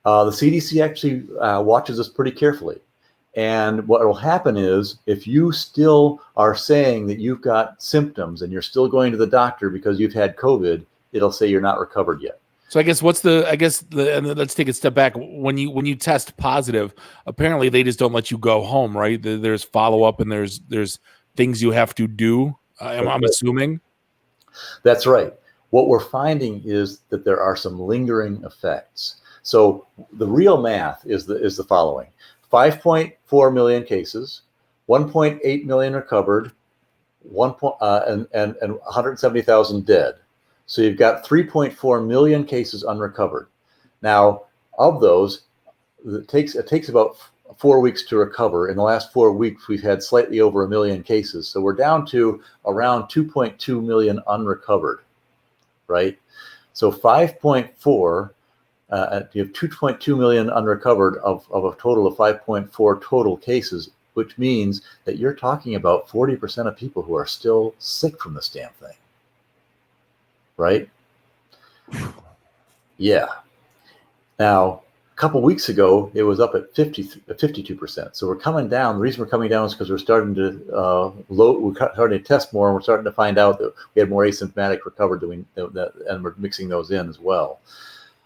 The CDC actually watches this pretty carefully. And what will happen is, if you still are saying that you've got symptoms and you're still going to the doctor because you've had COVID, it'll say you're not recovered yet. So I guess and let's take a step back. When you test positive, apparently they just don't let you go home, right? There's follow up and there's things you have to do. I'm assuming. That's right. What we're finding is that there are some lingering effects. So the real math is the following: 5.4 million cases, 1.8 million recovered, and 170,000 dead. So you've got 3.4 million cases unrecovered. Now, of those, it takes about 4 weeks to recover. In the last 4 weeks, we've had slightly over 1 million cases. So we're down to around 2.2 million unrecovered, right? So 5.4, you have 2.2 million unrecovered of a total of 5.4 total cases, which means that you're talking about 40% of people who are still sick from this damn thing. Right? Yeah. Now, a couple weeks ago, it was up at 52%. So we're coming down. The reason we're coming down is because we're starting to we're starting to test more, and we're starting to find out that we had more asymptomatic recovered and we're mixing those in as well.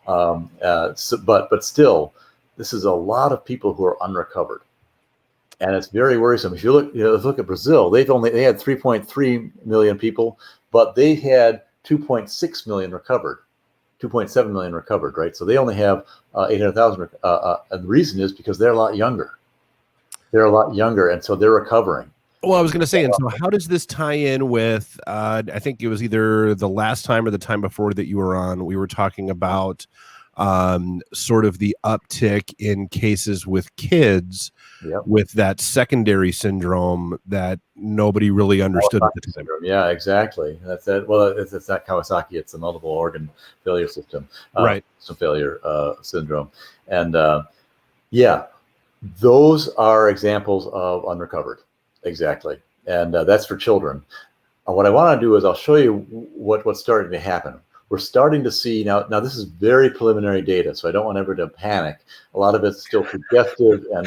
But still, this is a lot of people who are unrecovered, and it's very worrisome. If you look at Brazil, they had 3.3 million people, but they had 2.6 million recovered, 2.7 million recovered, right? So they only have 800,000. And the reason is because they're a lot younger. And so they're recovering. Well, I was going to say, and so how does this tie in with, I think it was either the last time or the time before that you were on, we were talking about sort of the uptick in cases with kids. Yep. With that secondary syndrome that nobody really understood at the time. Yeah, exactly. That's it. Well, it's not Kawasaki. It's the multiple organ failure system, right? Some failure syndrome, and yeah, those are examples of unrecovered. Exactly, and that's for children. What I want to do is I'll show you what's starting to happen. We're starting to see now. This is very preliminary data, so I don't want everyone to panic. A lot of it's still suggestive. And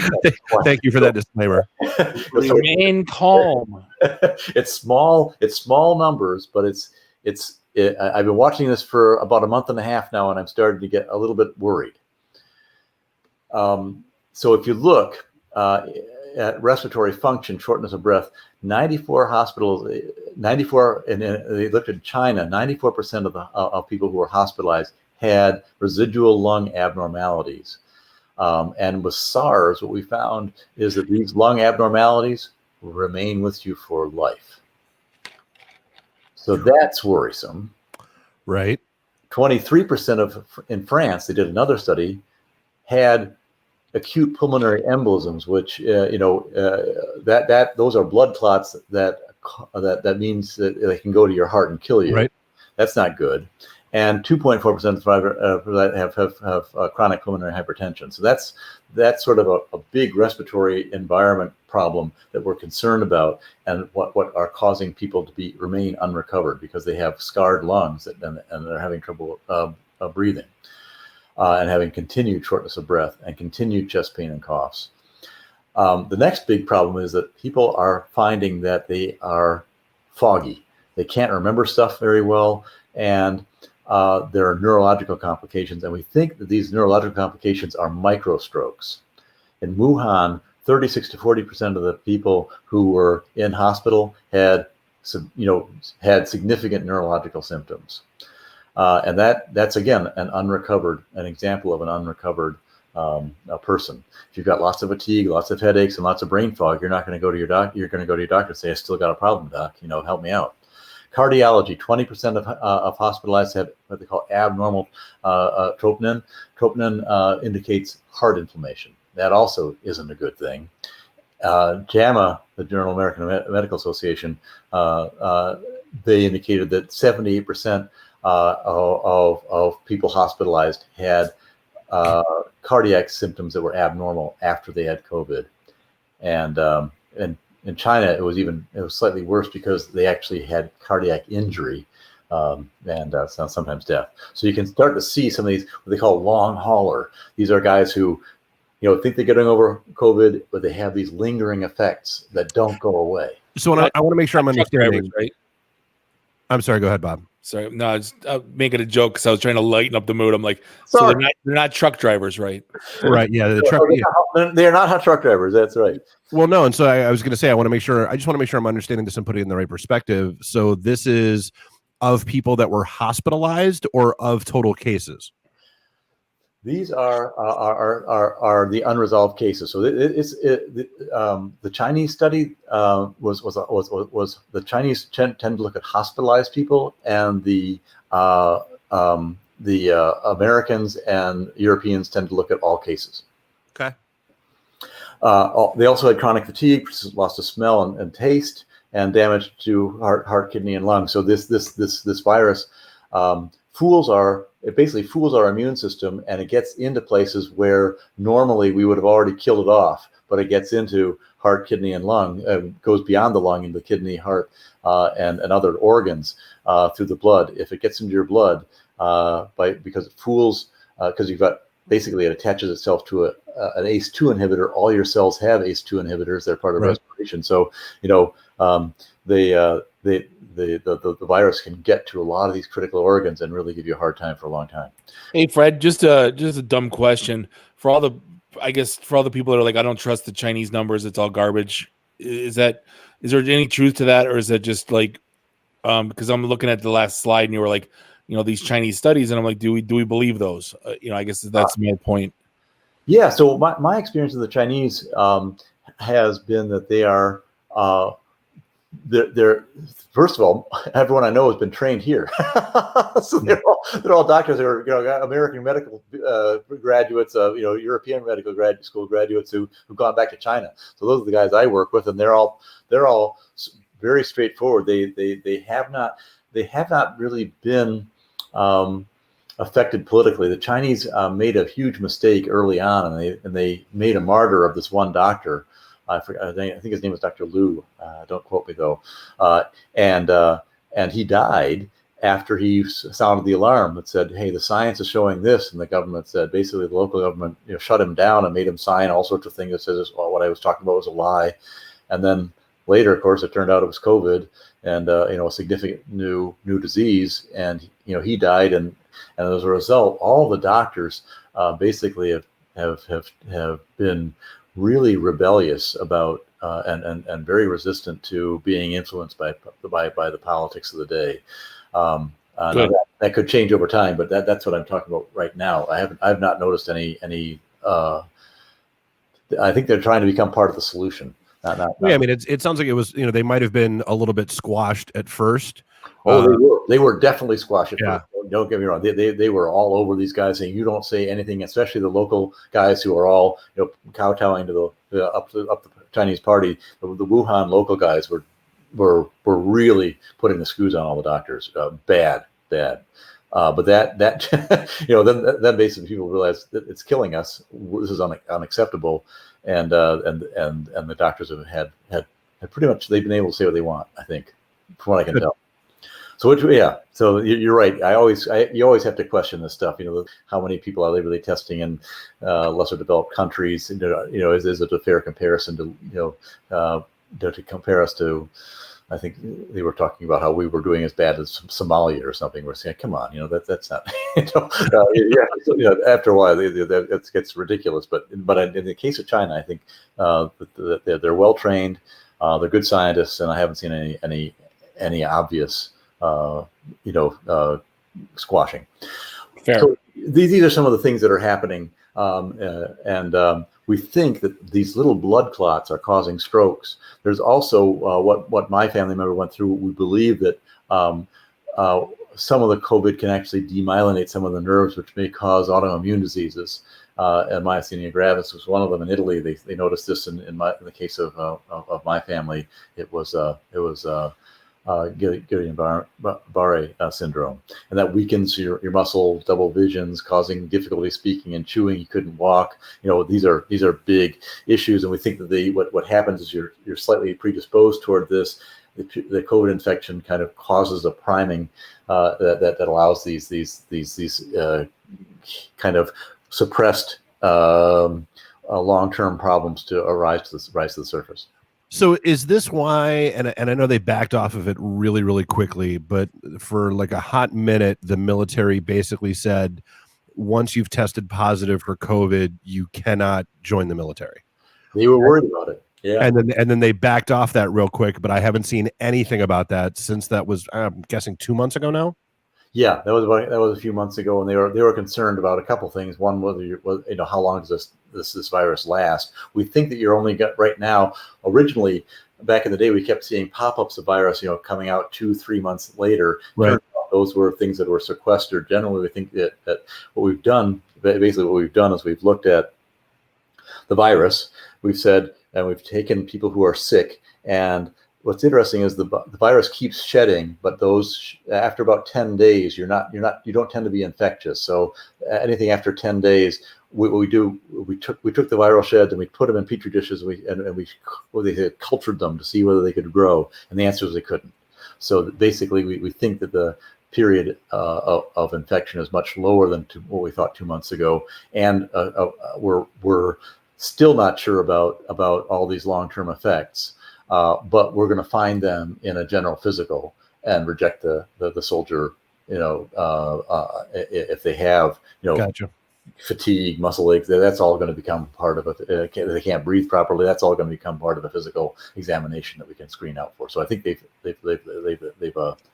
thank you for that disclaimer. Remain calm. It's small numbers, but I've been watching this for about a month and a half now, and I'm starting to get a little bit worried. So if you look at respiratory function, shortness of breath, 94 hospitals, 94, and they looked at China, 94% of people who were hospitalized had residual lung abnormalities. And with SARS, what we found is that these lung abnormalities remain with you for life. So that's worrisome. Right. 23% in France, they did another study, had acute pulmonary embolisms, which those are blood clots that means that they can go to your heart and kill you. Right. That's not good. And 2.4% have chronic pulmonary hypertension. So that's sort of a big respiratory environment problem that we're concerned about, and what are causing people to remain unrecovered because they have scarred lungs and they're having trouble breathing, and having continued shortness of breath and continued chest pain and coughs. The next big problem is that people are finding that they are foggy. They can't remember stuff very well, and there are neurological complications. And we think that these neurological complications are microstrokes. In Wuhan, 36 to 40% of the people who were in hospital had significant neurological symptoms. And that's again an example of an unrecovered a person. If you've got lots of fatigue, lots of headaches, and lots of brain fog, you're not going to go to your doctor. You're going to go to your doctor and say, "I still got a problem, doc. Help me out." Cardiology: 20% of hospitalized have what they call abnormal troponin. Troponin indicates heart inflammation. That also isn't a good thing. JAMA, the Journal of American Medical Association, they indicated that 78% of people hospitalized had cardiac symptoms that were abnormal after they had COVID, and in China it was slightly worse because they actually had cardiac injury and sometimes death. So you can start to see some of these what they call long hauler. These are guys who think they're getting over COVID, but they have these lingering effects that don't go away. So I want to make sure I'm understanding. Right? I'm sorry. Go ahead, Bob. Sorry, no, I was making a joke because I was trying to lighten up the mood. I'm like, sorry. So they're not truck drivers, right? Right. Yeah. They're not hot truck drivers. That's right. Well, no. And so I was going to say, I just want to make sure I'm understanding this and putting it in the right perspective. So this is of people that were hospitalized or of total cases? These are the unresolved cases. So the Chinese study was the Chinese tend to look at hospitalized people, and the Americans and Europeans tend to look at all cases. Okay. They also had chronic fatigue, loss of smell and taste, and damage to heart, kidney, and lung. So this virus basically fools our immune system, and it gets into places where normally we would have already killed it off, but it gets into heart, kidney, and lung, goes beyond the lung into kidney, heart, and other organs through the blood. If it gets into your blood, because it fools, because you've got basically it attaches itself to an ACE2 inhibitor. All your cells have ACE2 inhibitors; they're part of respiration. So the virus can get to a lot of these critical organs and really give you a hard time for a long time. Hey, Fred, just a dumb question for all the people that are like, I don't trust the Chinese numbers, it's all garbage. Is there any truth to that, or is that just like, because I'm looking at the last slide and you were like, these Chinese studies, and I'm like, do we believe those? I guess that's my point. Yeah. So my experience with the Chinese has been that they are. They're first of all, everyone I know has been trained here, so they're all doctors. They're American medical graduates, European medical school graduates who've gone back to China. So those are the guys I work with, and they're all very straightforward. They have not really been affected politically. The Chinese made a huge mistake early on, and they made a martyr of this one doctor. I think his name was Dr. Liu. Don't quote me though. And he died after he sounded the alarm that said, "Hey, the science is showing this," and the government said, basically the local government, shut him down and made him sign all sorts of things that says, well, what I was talking about was a lie. And then later, of course, it turned out it was COVID, and a significant new disease, and he died, and as a result, all the doctors basically have been really rebellious about and very resistant to being influenced by the politics of the day. That could change over time, but that's what I'm talking about right now. I've not noticed any. I think they're trying to become part of the solution. Not. Yeah, I mean, it sounds like it was. They might have been a little bit squashed at first. They were definitely squashed at first. Don't get me wrong. They were all over these guys saying, you don't say anything, especially the local guys who are all kowtowing to the up the Chinese party. The Wuhan local guys were really putting the screws on all the doctors. Bad. But that then basically people realize that it's killing us. This is unacceptable, and the doctors have had pretty much, they've been able to say what they want, I think, from what I can tell. So you're right. You always have to question this stuff. How many people are they really testing in lesser developed countries? Is it a fair comparison to compare us to? I think they were talking about how we were doing as bad as Somalia or something. We're saying, come on, that's not. After a while, that gets ridiculous. But in the case of China, I think they're well trained, they're good scientists, and I haven't seen any obvious squashing. Fair. So these are some of the things that are happening, and we think that these little blood clots are causing strokes. There's also what my family member went through. We believe that some of the COVID can actually demyelinate some of the nerves, which may cause autoimmune diseases. And myasthenia gravis was one of them in Italy. They noticed this in the case of my family. It was Guillain-Barré syndrome, and that weakens your muscle, double visions, causing difficulty speaking and chewing. You couldn't walk. These are big issues, and we think that what happens is you're slightly predisposed toward this. The COVID infection kind of causes a priming that allows these kind of suppressed long-term problems to rise to the surface. So is this why, and I know they backed off of it really, really quickly, but for like a hot minute, the military basically said, once you've tested positive for COVID, you cannot join the military. They were worried about it. Yeah. And then they backed off that real quick, but I haven't seen anything about that since that was, I'm guessing 2 months ago now. Yeah, that was a few months ago, and they were concerned about a couple things. One, how long does this virus last? We think that you're only got right now. Originally, back in the day, we kept seeing pop-ups of virus, coming out 2-3 months later. Right. Those were things that were sequestered. Generally, we think that what we've done is we've looked at the virus. We've said, and we've taken people who are sick, and what's interesting is the virus keeps shedding, but those after about 10 days, you don't tend to be infectious. So anything after 10 days, we took the viral sheds and we put them in petri dishes and we cultured them to see whether they could grow, and the answer is they couldn't. So basically, we think that the period of infection is much lower than what we thought 2 months ago, and we're still not sure about all these long-term effects. But we're going to find them in a general physical and reject the soldier, if they have, Gotcha. fatigue, muscle aches. That's all going to become part of it. They can't breathe properly. That's all going to become part of a physical examination that we can screen out for. So I think they've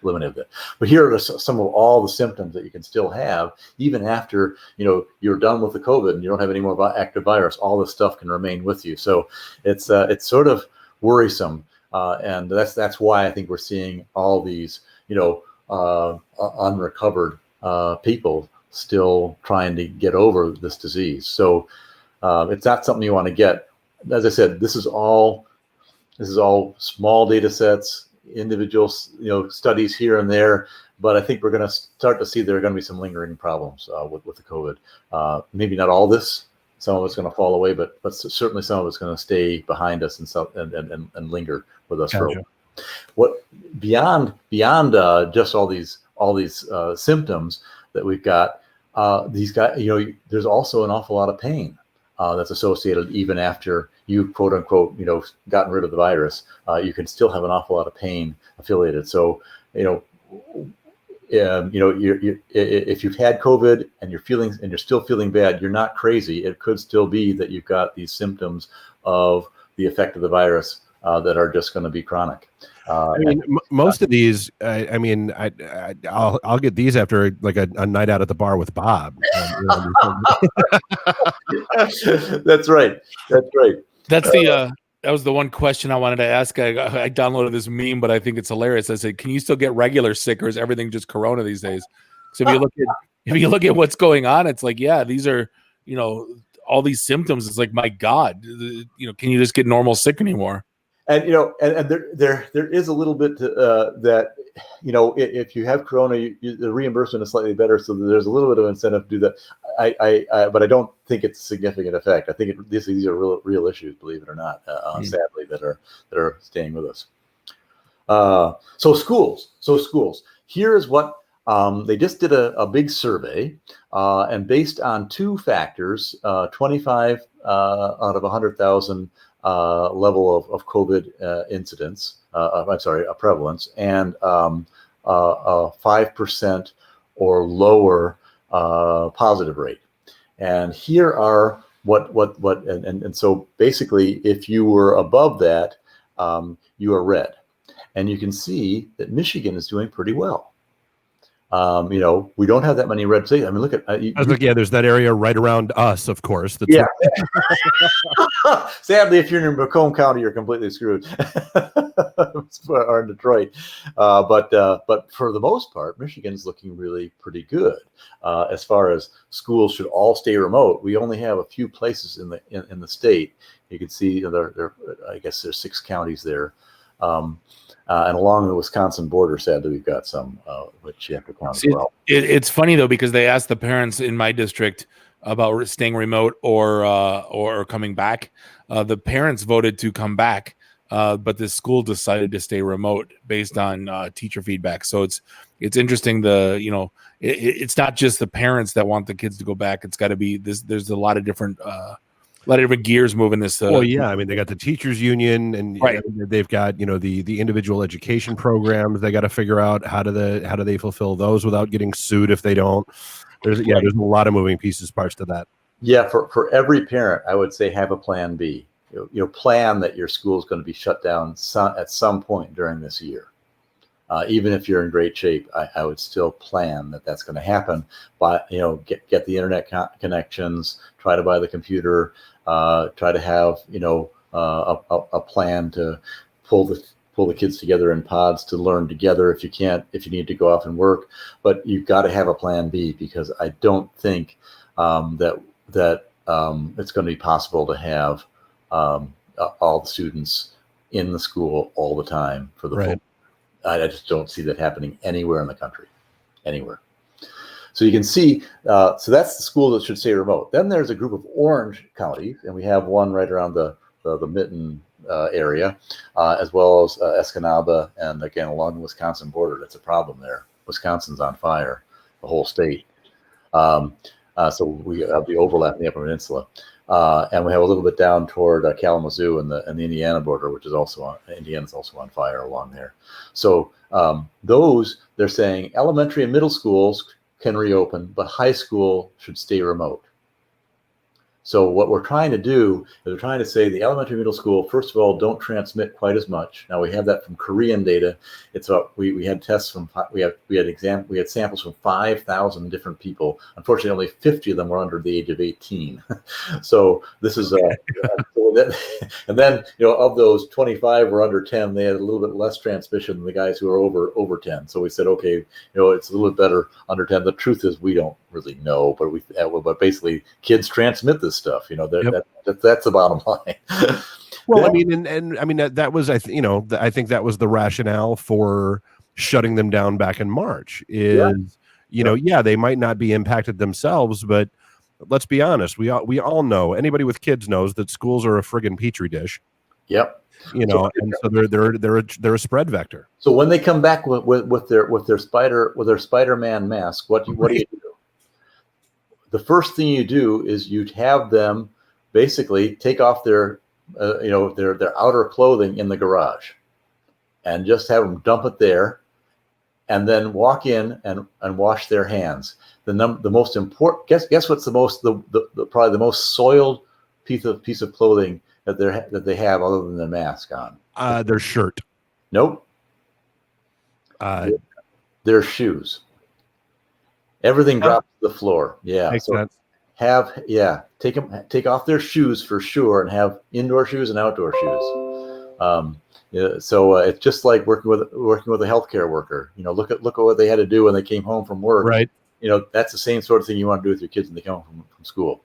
eliminated it. But here are some of all the symptoms that you can still have even after you're done with the COVID and you don't have any more active virus. All this stuff can remain with you. So it's sort of worrisome, and that's why I think we're seeing all these unrecovered people still trying to get over this disease. So it's not something you want to get. As I said, this is all small data sets, individual studies here and there, but I think we're going to start to see there are going to be some lingering problems with the COVID. Maybe not all this. Some of it's going to fall away, but certainly some of it's going to stay behind us and linger with us. Gotcha. What beyond just all these symptoms that we've got, these guys, there's also an awful lot of pain that's associated even after you quote unquote gotten rid of the virus. You can still have an awful lot of pain affiliated. So if you've had COVID and you're still feeling bad, you're not crazy. It could still be that you've got these symptoms of the effect of the virus that are just going to be chronic. Most of these, I'll get these after like a night out at the bar with Bob. That's right. That was the one question I wanted to ask. I downloaded this meme, but I think it's hilarious. I said, "Can you still get regular sick, or is everything just Corona these days?" So if you look at what's going on, it's like, yeah, these are all these symptoms. It's like, my God, can you just get normal sick anymore? And and there is a little bit that if you have Corona, the reimbursement is slightly better, so there's a little bit of incentive to do that. But I don't think it's a significant effect. I think these are real issues, believe it or not, sadly, that are staying with us. So schools. Here's what they just did a big survey, and based on two factors, 25 out of 100,000 level of COVID incidence, prevalence, and 5% or lower positive rate. And here are and so basically, if you were above that, you are red. And you can see that Michigan is doing pretty well. We don't have that many red states. I mean, look at there's that area right around us, of course. That's Sadly, if you're in Macomb County, you're completely screwed. Or in Detroit, but for the most part, Michigan's looking really pretty good. As far as schools should all stay remote, we only have a few places in the state. You can see I guess there's 6 counties there. And along the Wisconsin border, sadly, we've got some which you have to count as well. It's funny though, because they asked the parents in my district about staying remote or coming back. The parents voted to come back, but the school decided to stay remote based on teacher feedback. So it's interesting. It's not just the parents that want the kids to go back. It's got to be this. There's a lot of different. A lot of different gears moving this. Well, yeah, I mean, they got the teachers union, and right. They've got the individual education programs. They got to figure out how do they fulfill those without getting sued if they don't. There's a lot of moving parts to that. Yeah, for every parent, I would say have a plan B. Plan that your school is going to be shut down at some point during this year. Even if you're in great shape, I would still plan that's going to happen. But get the internet connections, try to buy the computer, try to have a plan to pull the kids together in pods to learn together. If you need to go off and work, but you've got to have a plan B, because I don't think that it's going to be possible to have all the students in the school all the time for the full. I just don't see that happening anywhere in the country, anywhere. So you can see, so that's the school that should stay remote. Then there's a group of orange counties, and we have one right around the Mitten area, as well as Escanaba, and again along the Wisconsin border. That's a problem there. Wisconsin's on fire, the whole state. So we have the overlap in the Upper Peninsula. And we have a little bit down toward Kalamazoo and the Indiana border, which is Indiana's also on fire along there. So they're saying elementary and middle schools can reopen, but high school should stay remote. So what we're trying to do is we're trying to say the elementary middle school, first of all, don't transmit quite as much. Now we have that from Korean data. It's we had tests from we had samples from 5,000 different people. Unfortunately, only 50 of them were under the age of 18. So this is and then of those 25 were under 10. They had a little bit less transmission than the guys who are over 10. So we said, okay, it's a little bit better under 10. The truth is we don't really know, but basically kids transmit this stuff. That's the bottom line. Well, I mean, and I mean that was I think that was the rationale for shutting them down back in March. They might not be impacted themselves, but let's be honest, we all know, anybody with kids knows that schools are a friggin' petri dish. Yep. And so they're a spread vector. So when they come back with their Spider-Man mask, what do you do? The first thing you do is you have them basically take off their outer clothing in the garage, and just have them dump it there, and then walk in and wash their hands. The most important guess what's probably the most soiled piece of clothing that they have other than their mask on? Their shirt. Nope. Their shoes. Everything drops to the floor. Yeah. Makes sense. Take off their shoes for sure, and have indoor shoes and outdoor shoes. So it's just like working with a healthcare worker. Look at what they had to do when they came home from work. Right. That's the same sort of thing you want to do with your kids when they come home from school,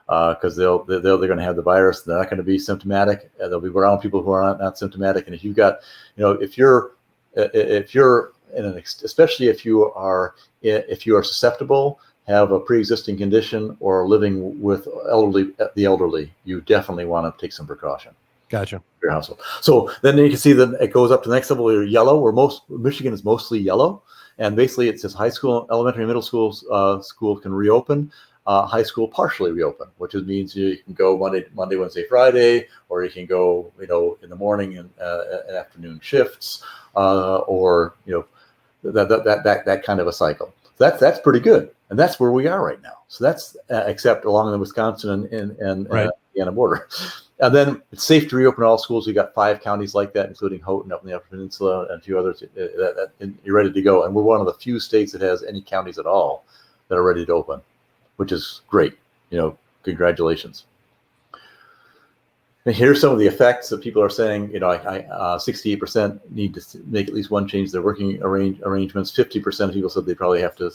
because they're going to have the virus. They're not going to be symptomatic. They'll be around people who are not symptomatic. And if you've got, if you're especially if you are susceptible, have a pre-existing condition, or living with the elderly, you definitely want to take some precaution. Gotcha. For your household. So then you can see that it goes up to the next level. You're yellow. Michigan is mostly yellow, And basically, it says high school, elementary, middle schools, school can reopen. High school partially reopen, which means you can go Monday, Wednesday, Friday, or you can go, in the morning and afternoon shifts, or that kind of a cycle. That's pretty good, and that's where we are right now. So that's except along the Wisconsin and Right. Indiana border. And then it's safe to reopen all schools. We got 5 counties like that, including Houghton up in the Upper Peninsula and a few others. You're ready to go, and we're one of the few states that has any counties at all that are ready to open, which is great. Congratulations. And here's some of the effects that people are saying. 68% need to make at least one change their working arrangements. 50% of people said they probably have to,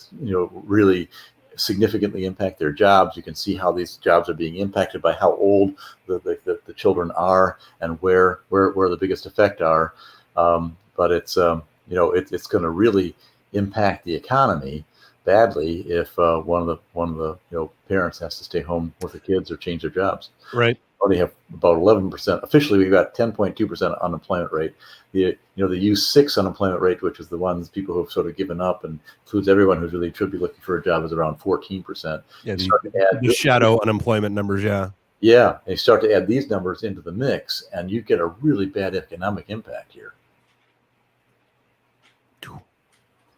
really significantly impact their jobs. You can see how these jobs are being impacted by how old the children are and where the biggest effect are. But it's it's going to really impact the economy badly if one of the parents has to stay home with the kids or change their jobs. Right. Already have about 11%. Officially, we've got 10.2% unemployment rate. The U6 unemployment rate, which is the ones people who have sort of given up and includes everyone who really should be looking for a job, is around 14%. Yeah, the shadow unemployment numbers. Yeah. Yeah, they start to add these numbers into the mix, and you get a really bad economic impact here.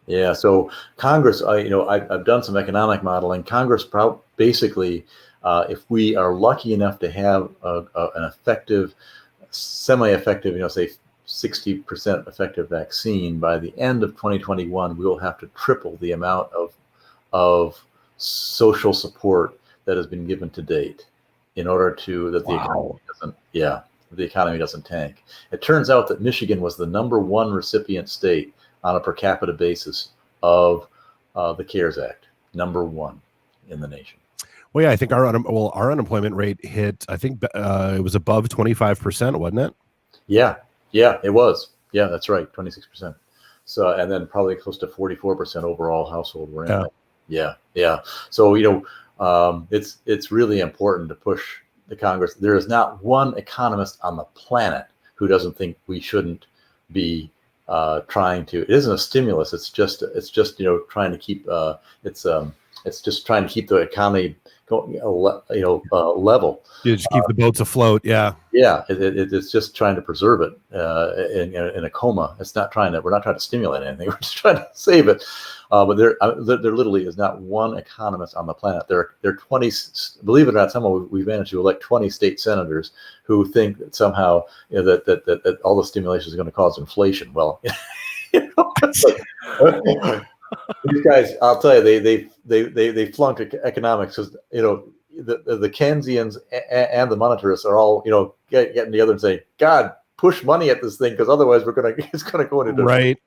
Yeah, so Congress, I've done some economic modeling. Congress basically, if we are lucky enough to have an effective, semi-effective, say 60% effective vaccine, by the end of 2021, we will have to triple the amount of social support that has been given to date in order to that the economy doesn't tank. It turns out that Michigan was the #1 recipient state on a per capita basis of the CARES Act, #1 in the nation. Well, yeah, I think our unemployment rate hit. I think it was above 25%, wasn't it? Yeah, it was. Yeah, that's right, 26%. So, and then probably close to 44% overall household were in. Yeah. So it's really important to push the Congress. There is not one economist on the planet who doesn't think we shouldn't be trying to. It isn't a stimulus. It's just trying to keep it's just trying to keep the economy going, level. You just keep the boats afloat. Yeah. Yeah, it's just trying to preserve it in a coma. We're not trying to stimulate anything. We're just trying to save it. But there literally is not one economist on the planet. There are 20. Believe it or not, somehow we've managed to elect 20 state senators who think that somehow that all the stimulation is going to cause inflation. Well, these guys, I'll tell you, they flunked economics because the Keynesians and the monetarists are all getting together and saying, God, push money at this thing because otherwise it's gonna go into right.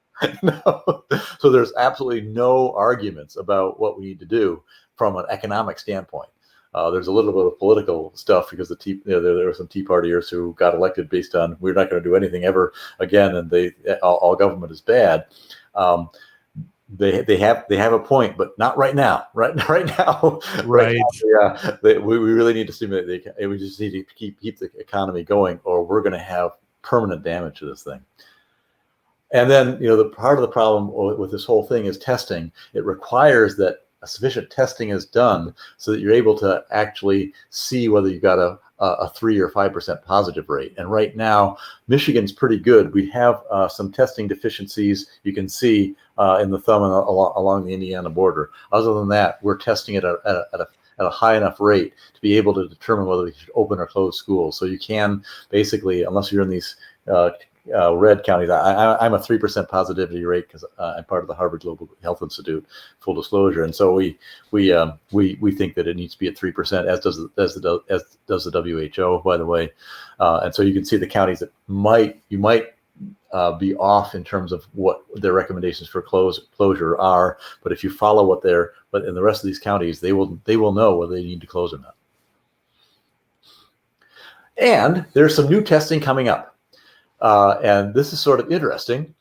No. So there's absolutely no arguments about what we need to do from an economic standpoint. There's a little bit of political stuff because there were some Tea Partiers who got elected based on we're not going to do anything ever again, and all government is bad. They have a point, but not right now. Right now. Right. Yeah. We really need to stimulate we just need to keep the economy going, or we're going to have permanent damage to this thing. And then, the part of the problem with this whole thing is testing. It requires that sufficient testing is done so that you're able to actually see whether you've got a 3 or 5% positive rate. And right now, Michigan's pretty good. We have some testing deficiencies you can see in the thumb and along the Indiana border. Other than that, we're testing it at a high enough rate to be able to determine whether we should open or close schools. So you can basically, unless you're in these red counties, I'm a 3% positivity rate because I'm part of the Harvard Global Health Institute, full disclosure, and so we think that it needs to be at 3%, as does the WHO, by the way, and so you can see the counties that you might be off in terms of what their recommendations for closure are, but if you follow but in the rest of these counties, they will know whether they need to close or not. And there's some new testing coming up. And this is sort of interesting.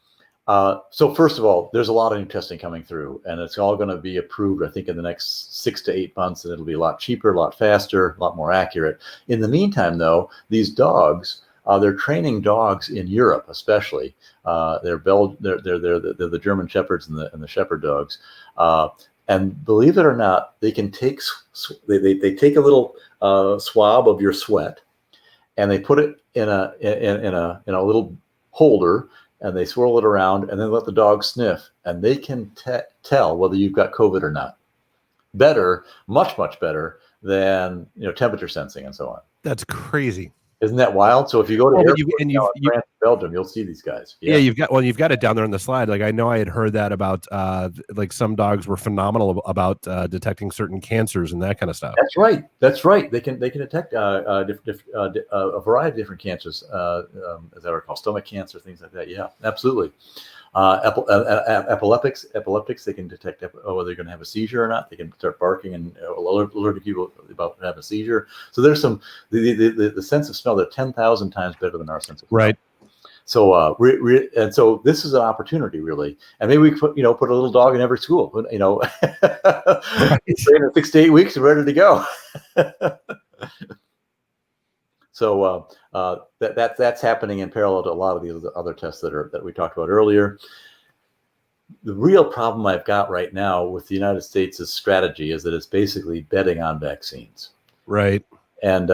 So first of all, there's a lot of new testing coming through, and it's all going to be approved, I think, in the next 6 to 8 months, and it'll be a lot cheaper, a lot faster, a lot more accurate. In the meantime, though, these dogs they're training dogs in Europe, especially. They're the German Shepherds and the Shepherd dogs. And believe it or not, they can take they take a little swab of your sweat, and they put it in a little holder, and they swirl it around, and then let the dog sniff, and they can tell whether you've got COVID or not. Better, much better than temperature sensing and so on. That's crazy. Isn't that wild? So if you go to France, Belgium, you'll see these guys. Yeah, you've got it down there on the slide. Like I know I had heard that about like some dogs were phenomenal about detecting certain cancers and that kind of stuff. That's right. They can detect a variety of different cancers, as I recall, stomach cancer, things like that. Yeah, absolutely. Epileptics, they can detect whether they're going to have a seizure or not. They can start barking and alerting people about having a seizure. So there's the sense of smell. They're 10,000 times better than our sense of smell. Right. So and so this is an opportunity really, and maybe we put a little dog in every school. Train in 6 to 8 weeks and ready to go. So that's happening in parallel to a lot of these other tests that we talked about earlier. The real problem I've got right now with the United States' strategy is that it's basically betting on vaccines. Right. And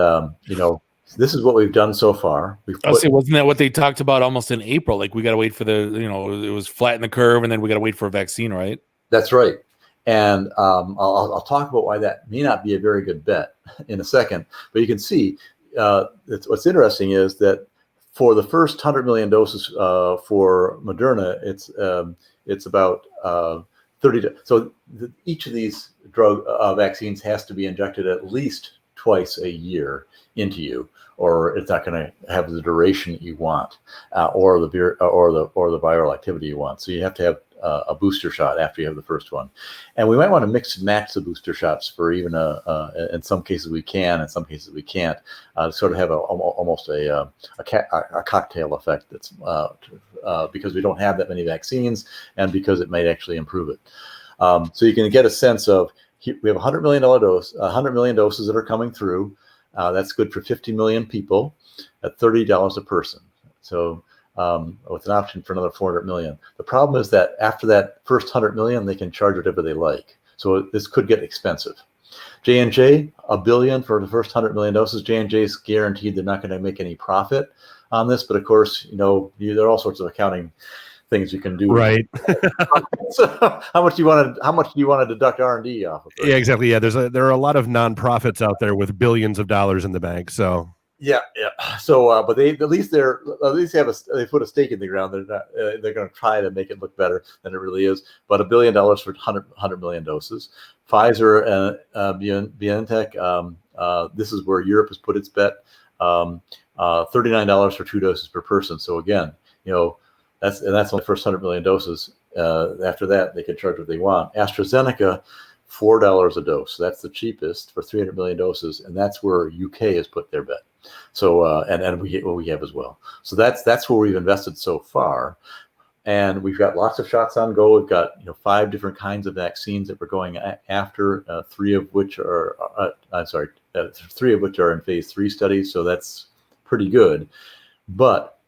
this is what we've done so far. Wasn't that what they talked about almost in April? Like we got to wait for it was flatten the curve, and then we got to wait for a vaccine, right? That's right. And I'll talk about why that may not be a very good bet in a second. But you can see what's interesting is that for the first 100 million doses for Moderna, it's about 30. So each of these drug vaccines has to be injected at least twice a year into you, or it's not going to have the duration you want, or the viral activity you want. So you have to have a booster shot after you have the first one, and we might want to mix and match the booster shots for even in some cases we can, in some cases we can't, sort of have almost a cocktail effect. That's because we don't have that many vaccines, and because it might actually improve it. So you can get a sense of we have $100 million doses that are coming through. That's good for 50 million people at $30 a person. So with an option for another 400 million. The problem is that after that first 100 million, they can charge whatever they like. So this could get expensive. J&J, $1 billion for the first 100 million doses. J&J is guaranteed they're not going to make any profit on this, but of course, there are all sorts of accounting things you can do. Right. So how much do you want to deduct R&D off of it? Yeah, exactly. Yeah, there are a lot of nonprofits out there with billions of dollars in the bank. So yeah. So, but they at least they put a stake in the ground. They're going to try to make it look better than it really is. But $1 billion for 100 million doses. Pfizer and BioNTech. This is where Europe has put its bet. $39 for 2 doses per person. So again, that's only the first 100 million doses. After that, they can charge what they want. AstraZeneca, $4 a dose. That's the cheapest for 300 million doses, and that's where UK has put their bet. So and we have as well. So that's where we've invested so far, and we've got lots of shots on goal. We've got 5 different kinds of vaccines that we're going after. 3 of which are in phase 3 studies. So that's pretty good, but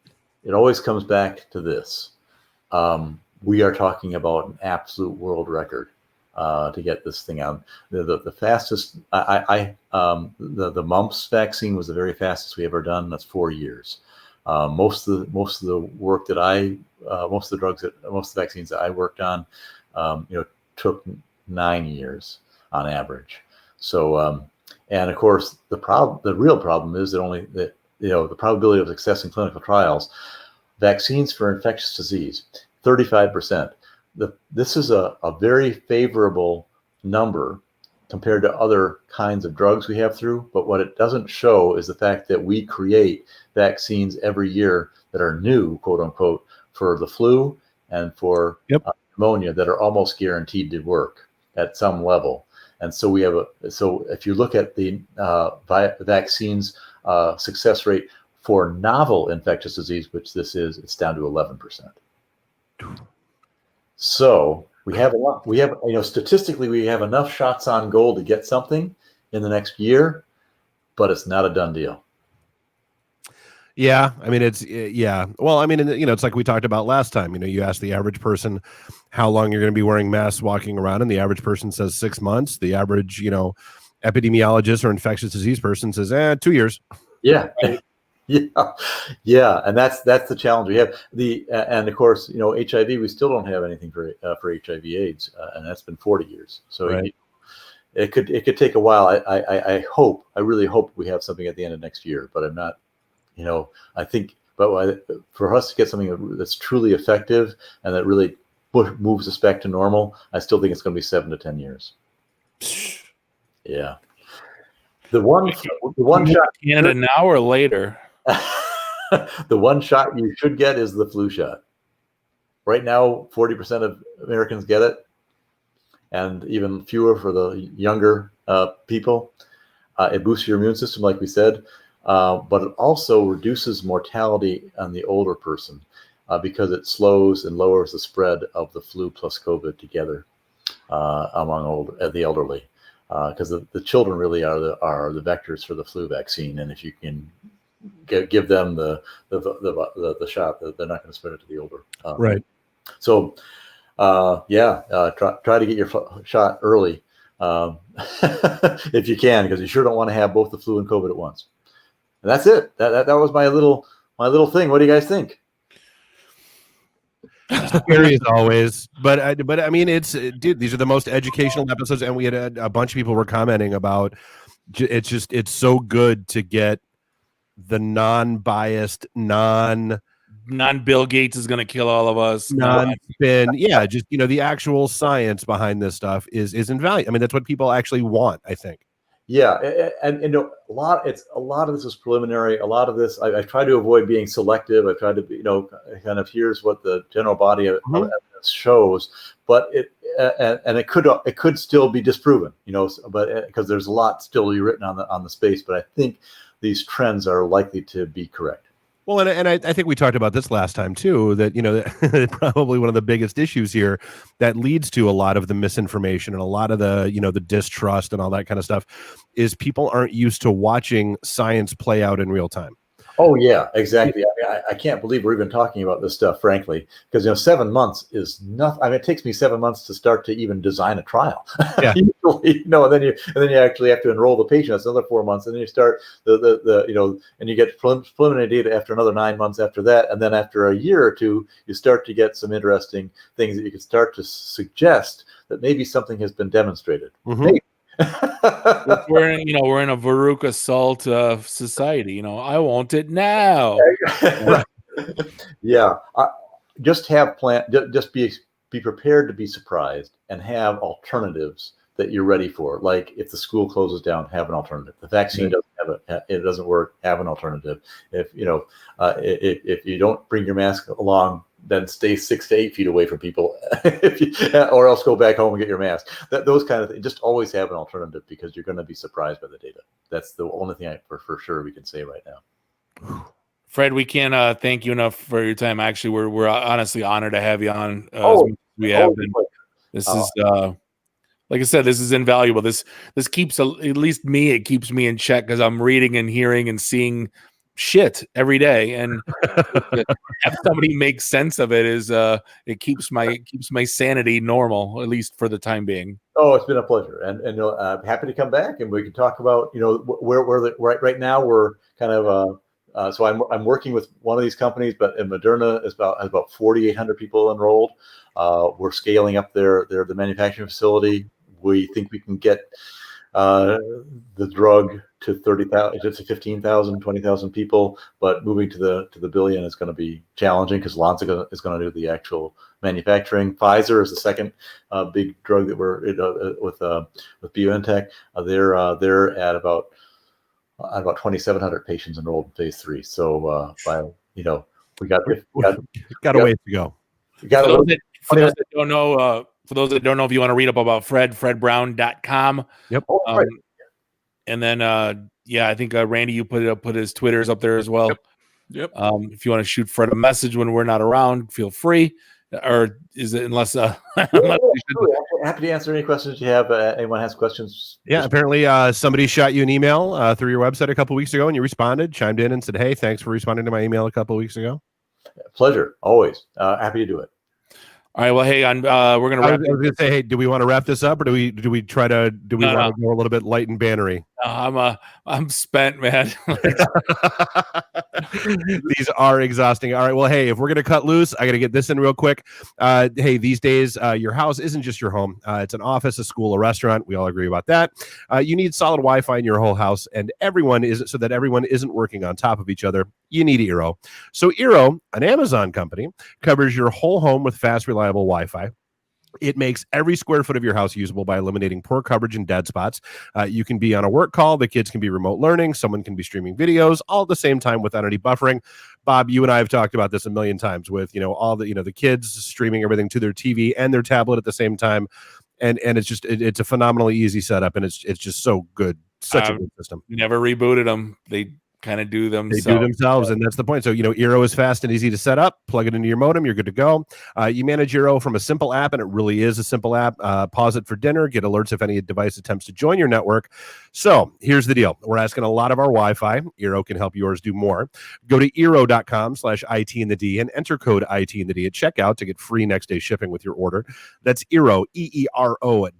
it always comes back to this. We are talking about an absolute world record to get this thing out. The fastest, the mumps vaccine was the very fastest we ever done. That's 4 years. Most of the work that most of the vaccines that I worked on, took 9 years on average. So, and of course, the real problem is that the probability of success in clinical trials, vaccines for infectious disease, 35%. This is a very favorable number compared to other kinds of drugs we have through. But what it doesn't show is the fact that we create vaccines every year that are new, quote unquote, for the flu and for pneumonia that are almost guaranteed to work at some level. And so so if you look at the vaccines success rate for novel infectious disease, which this is, it's down to 11%. So we have statistically, we have enough shots on goal to get something in the next year, but it's not a done deal. Yeah, I mean yeah. Well, I mean, it's like we talked about last time. You ask the average person how long you're going to be wearing masks walking around, and the average person says 6 months. The average, epidemiologist or infectious disease person says, 2 years. Yeah. Yeah, yeah, and that's the challenge we have. And of course, HIV. We still don't have anything for HIV/AIDS, and that's been 40 years. So Right. it could take a while. I really hope we have something at the end of next year, but I'm not. I think, but for us to get something that's truly effective and that really moves us back to normal, I still think it's going to be 7 to 10 years. Yeah. The one shot Canada now or later. The one shot you should get is the flu shot. Right now, 40% of Americans get it, and even fewer for the younger people. It boosts your immune system, like we said, but it also reduces mortality on the older person because it slows and lowers the spread of the flu plus COVID together among the elderly. Because the children really are the vectors for the flu vaccine, and if you can give them the shot, they're not going to spread it to the older. Right. So, try to get your shot early if you can, because you sure don't want to have both the flu and COVID at once. And that's it. That was my little thing. What do you guys think? Scary as always, but I mean, dude, these are the most educational episodes, and we had a bunch of people were commenting about it's so good to get the non-biased, non-Bill Gates is going to kill all of us. Non-spin, yeah, just the actual science behind this stuff is invaluable. I mean, that's what people actually want, I think. Yeah, and a lot of this is preliminary. A lot of this, I try to avoid being selective. I try to be, kind of here's what the general body of evidence shows, but it could still be disproven, but because there's a lot still to be written on the space. But I think these trends are likely to be correct. Well, and I think we talked about this last time too, that probably one of the biggest issues here that leads to a lot of the misinformation and a lot of the the distrust and all that kind of stuff is people aren't used to watching science play out in real time. Oh yeah, exactly. I can't believe we're even talking about this stuff, frankly, because 7 months is nothing. I mean, it takes me 7 months to start to even design a trial. Yeah. Usually, and then you actually have to enroll the patient. That's another 4 months, and then you start and you get preliminary data after another 9 months after that, and then after a year or two, you start to get some interesting things that you can start to suggest that maybe something has been demonstrated. Mm-hmm. Maybe. we're in a Veruca Salt society. I want it now. Yeah, just have just be prepared to be surprised and have alternatives that you're ready for. Like if the school closes down, have an alternative. The vaccine doesn't work, have an alternative. If if you don't bring your mask along, then stay 6 to 8 feet away from people, or else go back home and get your mask. Those kind of things. Just always have an alternative because you're going to be surprised by the data. That's the only thing for sure we can say right now. Fred, we can't thank you enough for your time. Actually, we're honestly honored to have you on. We have been. This is like I said, this is invaluable. This keeps at least me. It keeps me in check because I'm reading and hearing and seeing shit every day, and have somebody make sense of it is it keeps my sanity normal, at least for the time being. Oh, it's been a pleasure, and I'm happy to come back, and we can talk about where right now we're kind of so I'm working with one of these companies, but in Moderna has about 4,800 people enrolled. We're scaling up the manufacturing facility. We think we can get the drug to 30,000, to 15,000, 20,000 people, but moving to the billion is going to be challenging because Lonza is going to do the actual manufacturing. Pfizer is the second big drug that we're with BioNTech. They're at about 2,700 patients enrolled in phase 3. So we got a ways to go. For those that don't know, if you want to read up about fredbrown.com. Yep. Right. And then, I think Randy, you put his Twitters up there as well. Yep. If you want to shoot Fred a message when we're not around, feel free. or is it unless Happy to answer any questions you have. Anyone has questions? Yeah, apparently somebody shot you an email through your website a couple weeks ago, and you responded, chimed in, and said, "Hey, thanks for responding to my email a couple weeks ago." Pleasure, always. Happy to do it. All right. Well, hey, we're gonna I wrap. was going to say, hey, do we want to wrap this up, or do we want to go a little bit light and bannery? I'm spent, man. These are exhausting. All right. Well, hey, if we're going to cut loose, I got to get this in real quick. Hey, these days, your house isn't just your home. It's an office, a school, a restaurant. We all agree about that. You need solid Wi-Fi in your whole house, and everyone isn't working on top of each other. You need Eero. So Eero, an Amazon company, covers your whole home with fast, reliable Wi-Fi. It makes every square foot of your house usable by eliminating poor coverage and dead spots. You can be on a work call. The kids can be remote learning. Someone can be streaming videos all at the same time without any buffering. Bob, you and I have talked about this a million times with, all the kids streaming everything to their TV and their tablet at the same time. And it's a phenomenally easy setup, and it's just so good. Such a good system. Never rebooted them. They kind of do themselves. They do themselves, and that's the point. So, Eero is fast and easy to set up. Plug it into your modem. You're good to go. You manage Eero from a simple app, and it really is a simple app. Pause it for dinner. Get alerts if any device attempts to join your network. So here's the deal. We're asking a lot of our Wi-Fi. Eero can help yours do more. Go to Eero.com/IT and enter code IT at checkout to get free next day shipping with your order. That's Eero, EERO.com/IT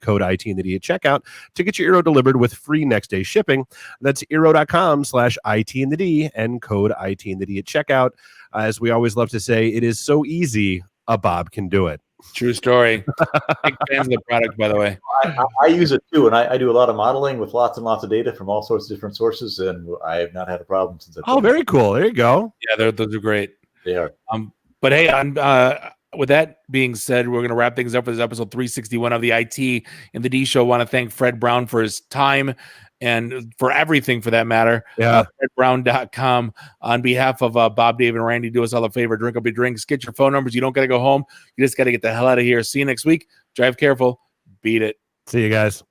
code IT at checkout to get your Eero delivered with free next day shipping. That's Eero.com/IT and code IT at checkout. As we always love to say, it is so easy, a Bob can do it. True story. Big fans of the product, by the way. I use it too, and I do a lot of modeling with lots and lots of data from all sorts of different sources, and I have not had a problem since. Oh, very cool. There you go. Yeah, those are great. They are. But hey, with that being said, we're going to wrap things up for this episode 361 of the IT and the D Show. I want to thank Fred Brown for his time and for everything, for that matter. Yeah. FredBrown.com. On behalf of Bob, Dave, and Randy, do us all a favor. Drink up your drinks. Get your phone numbers. You don't got to go home. You just got to get the hell out of here. See you next week. Drive careful. Beat it. See you guys.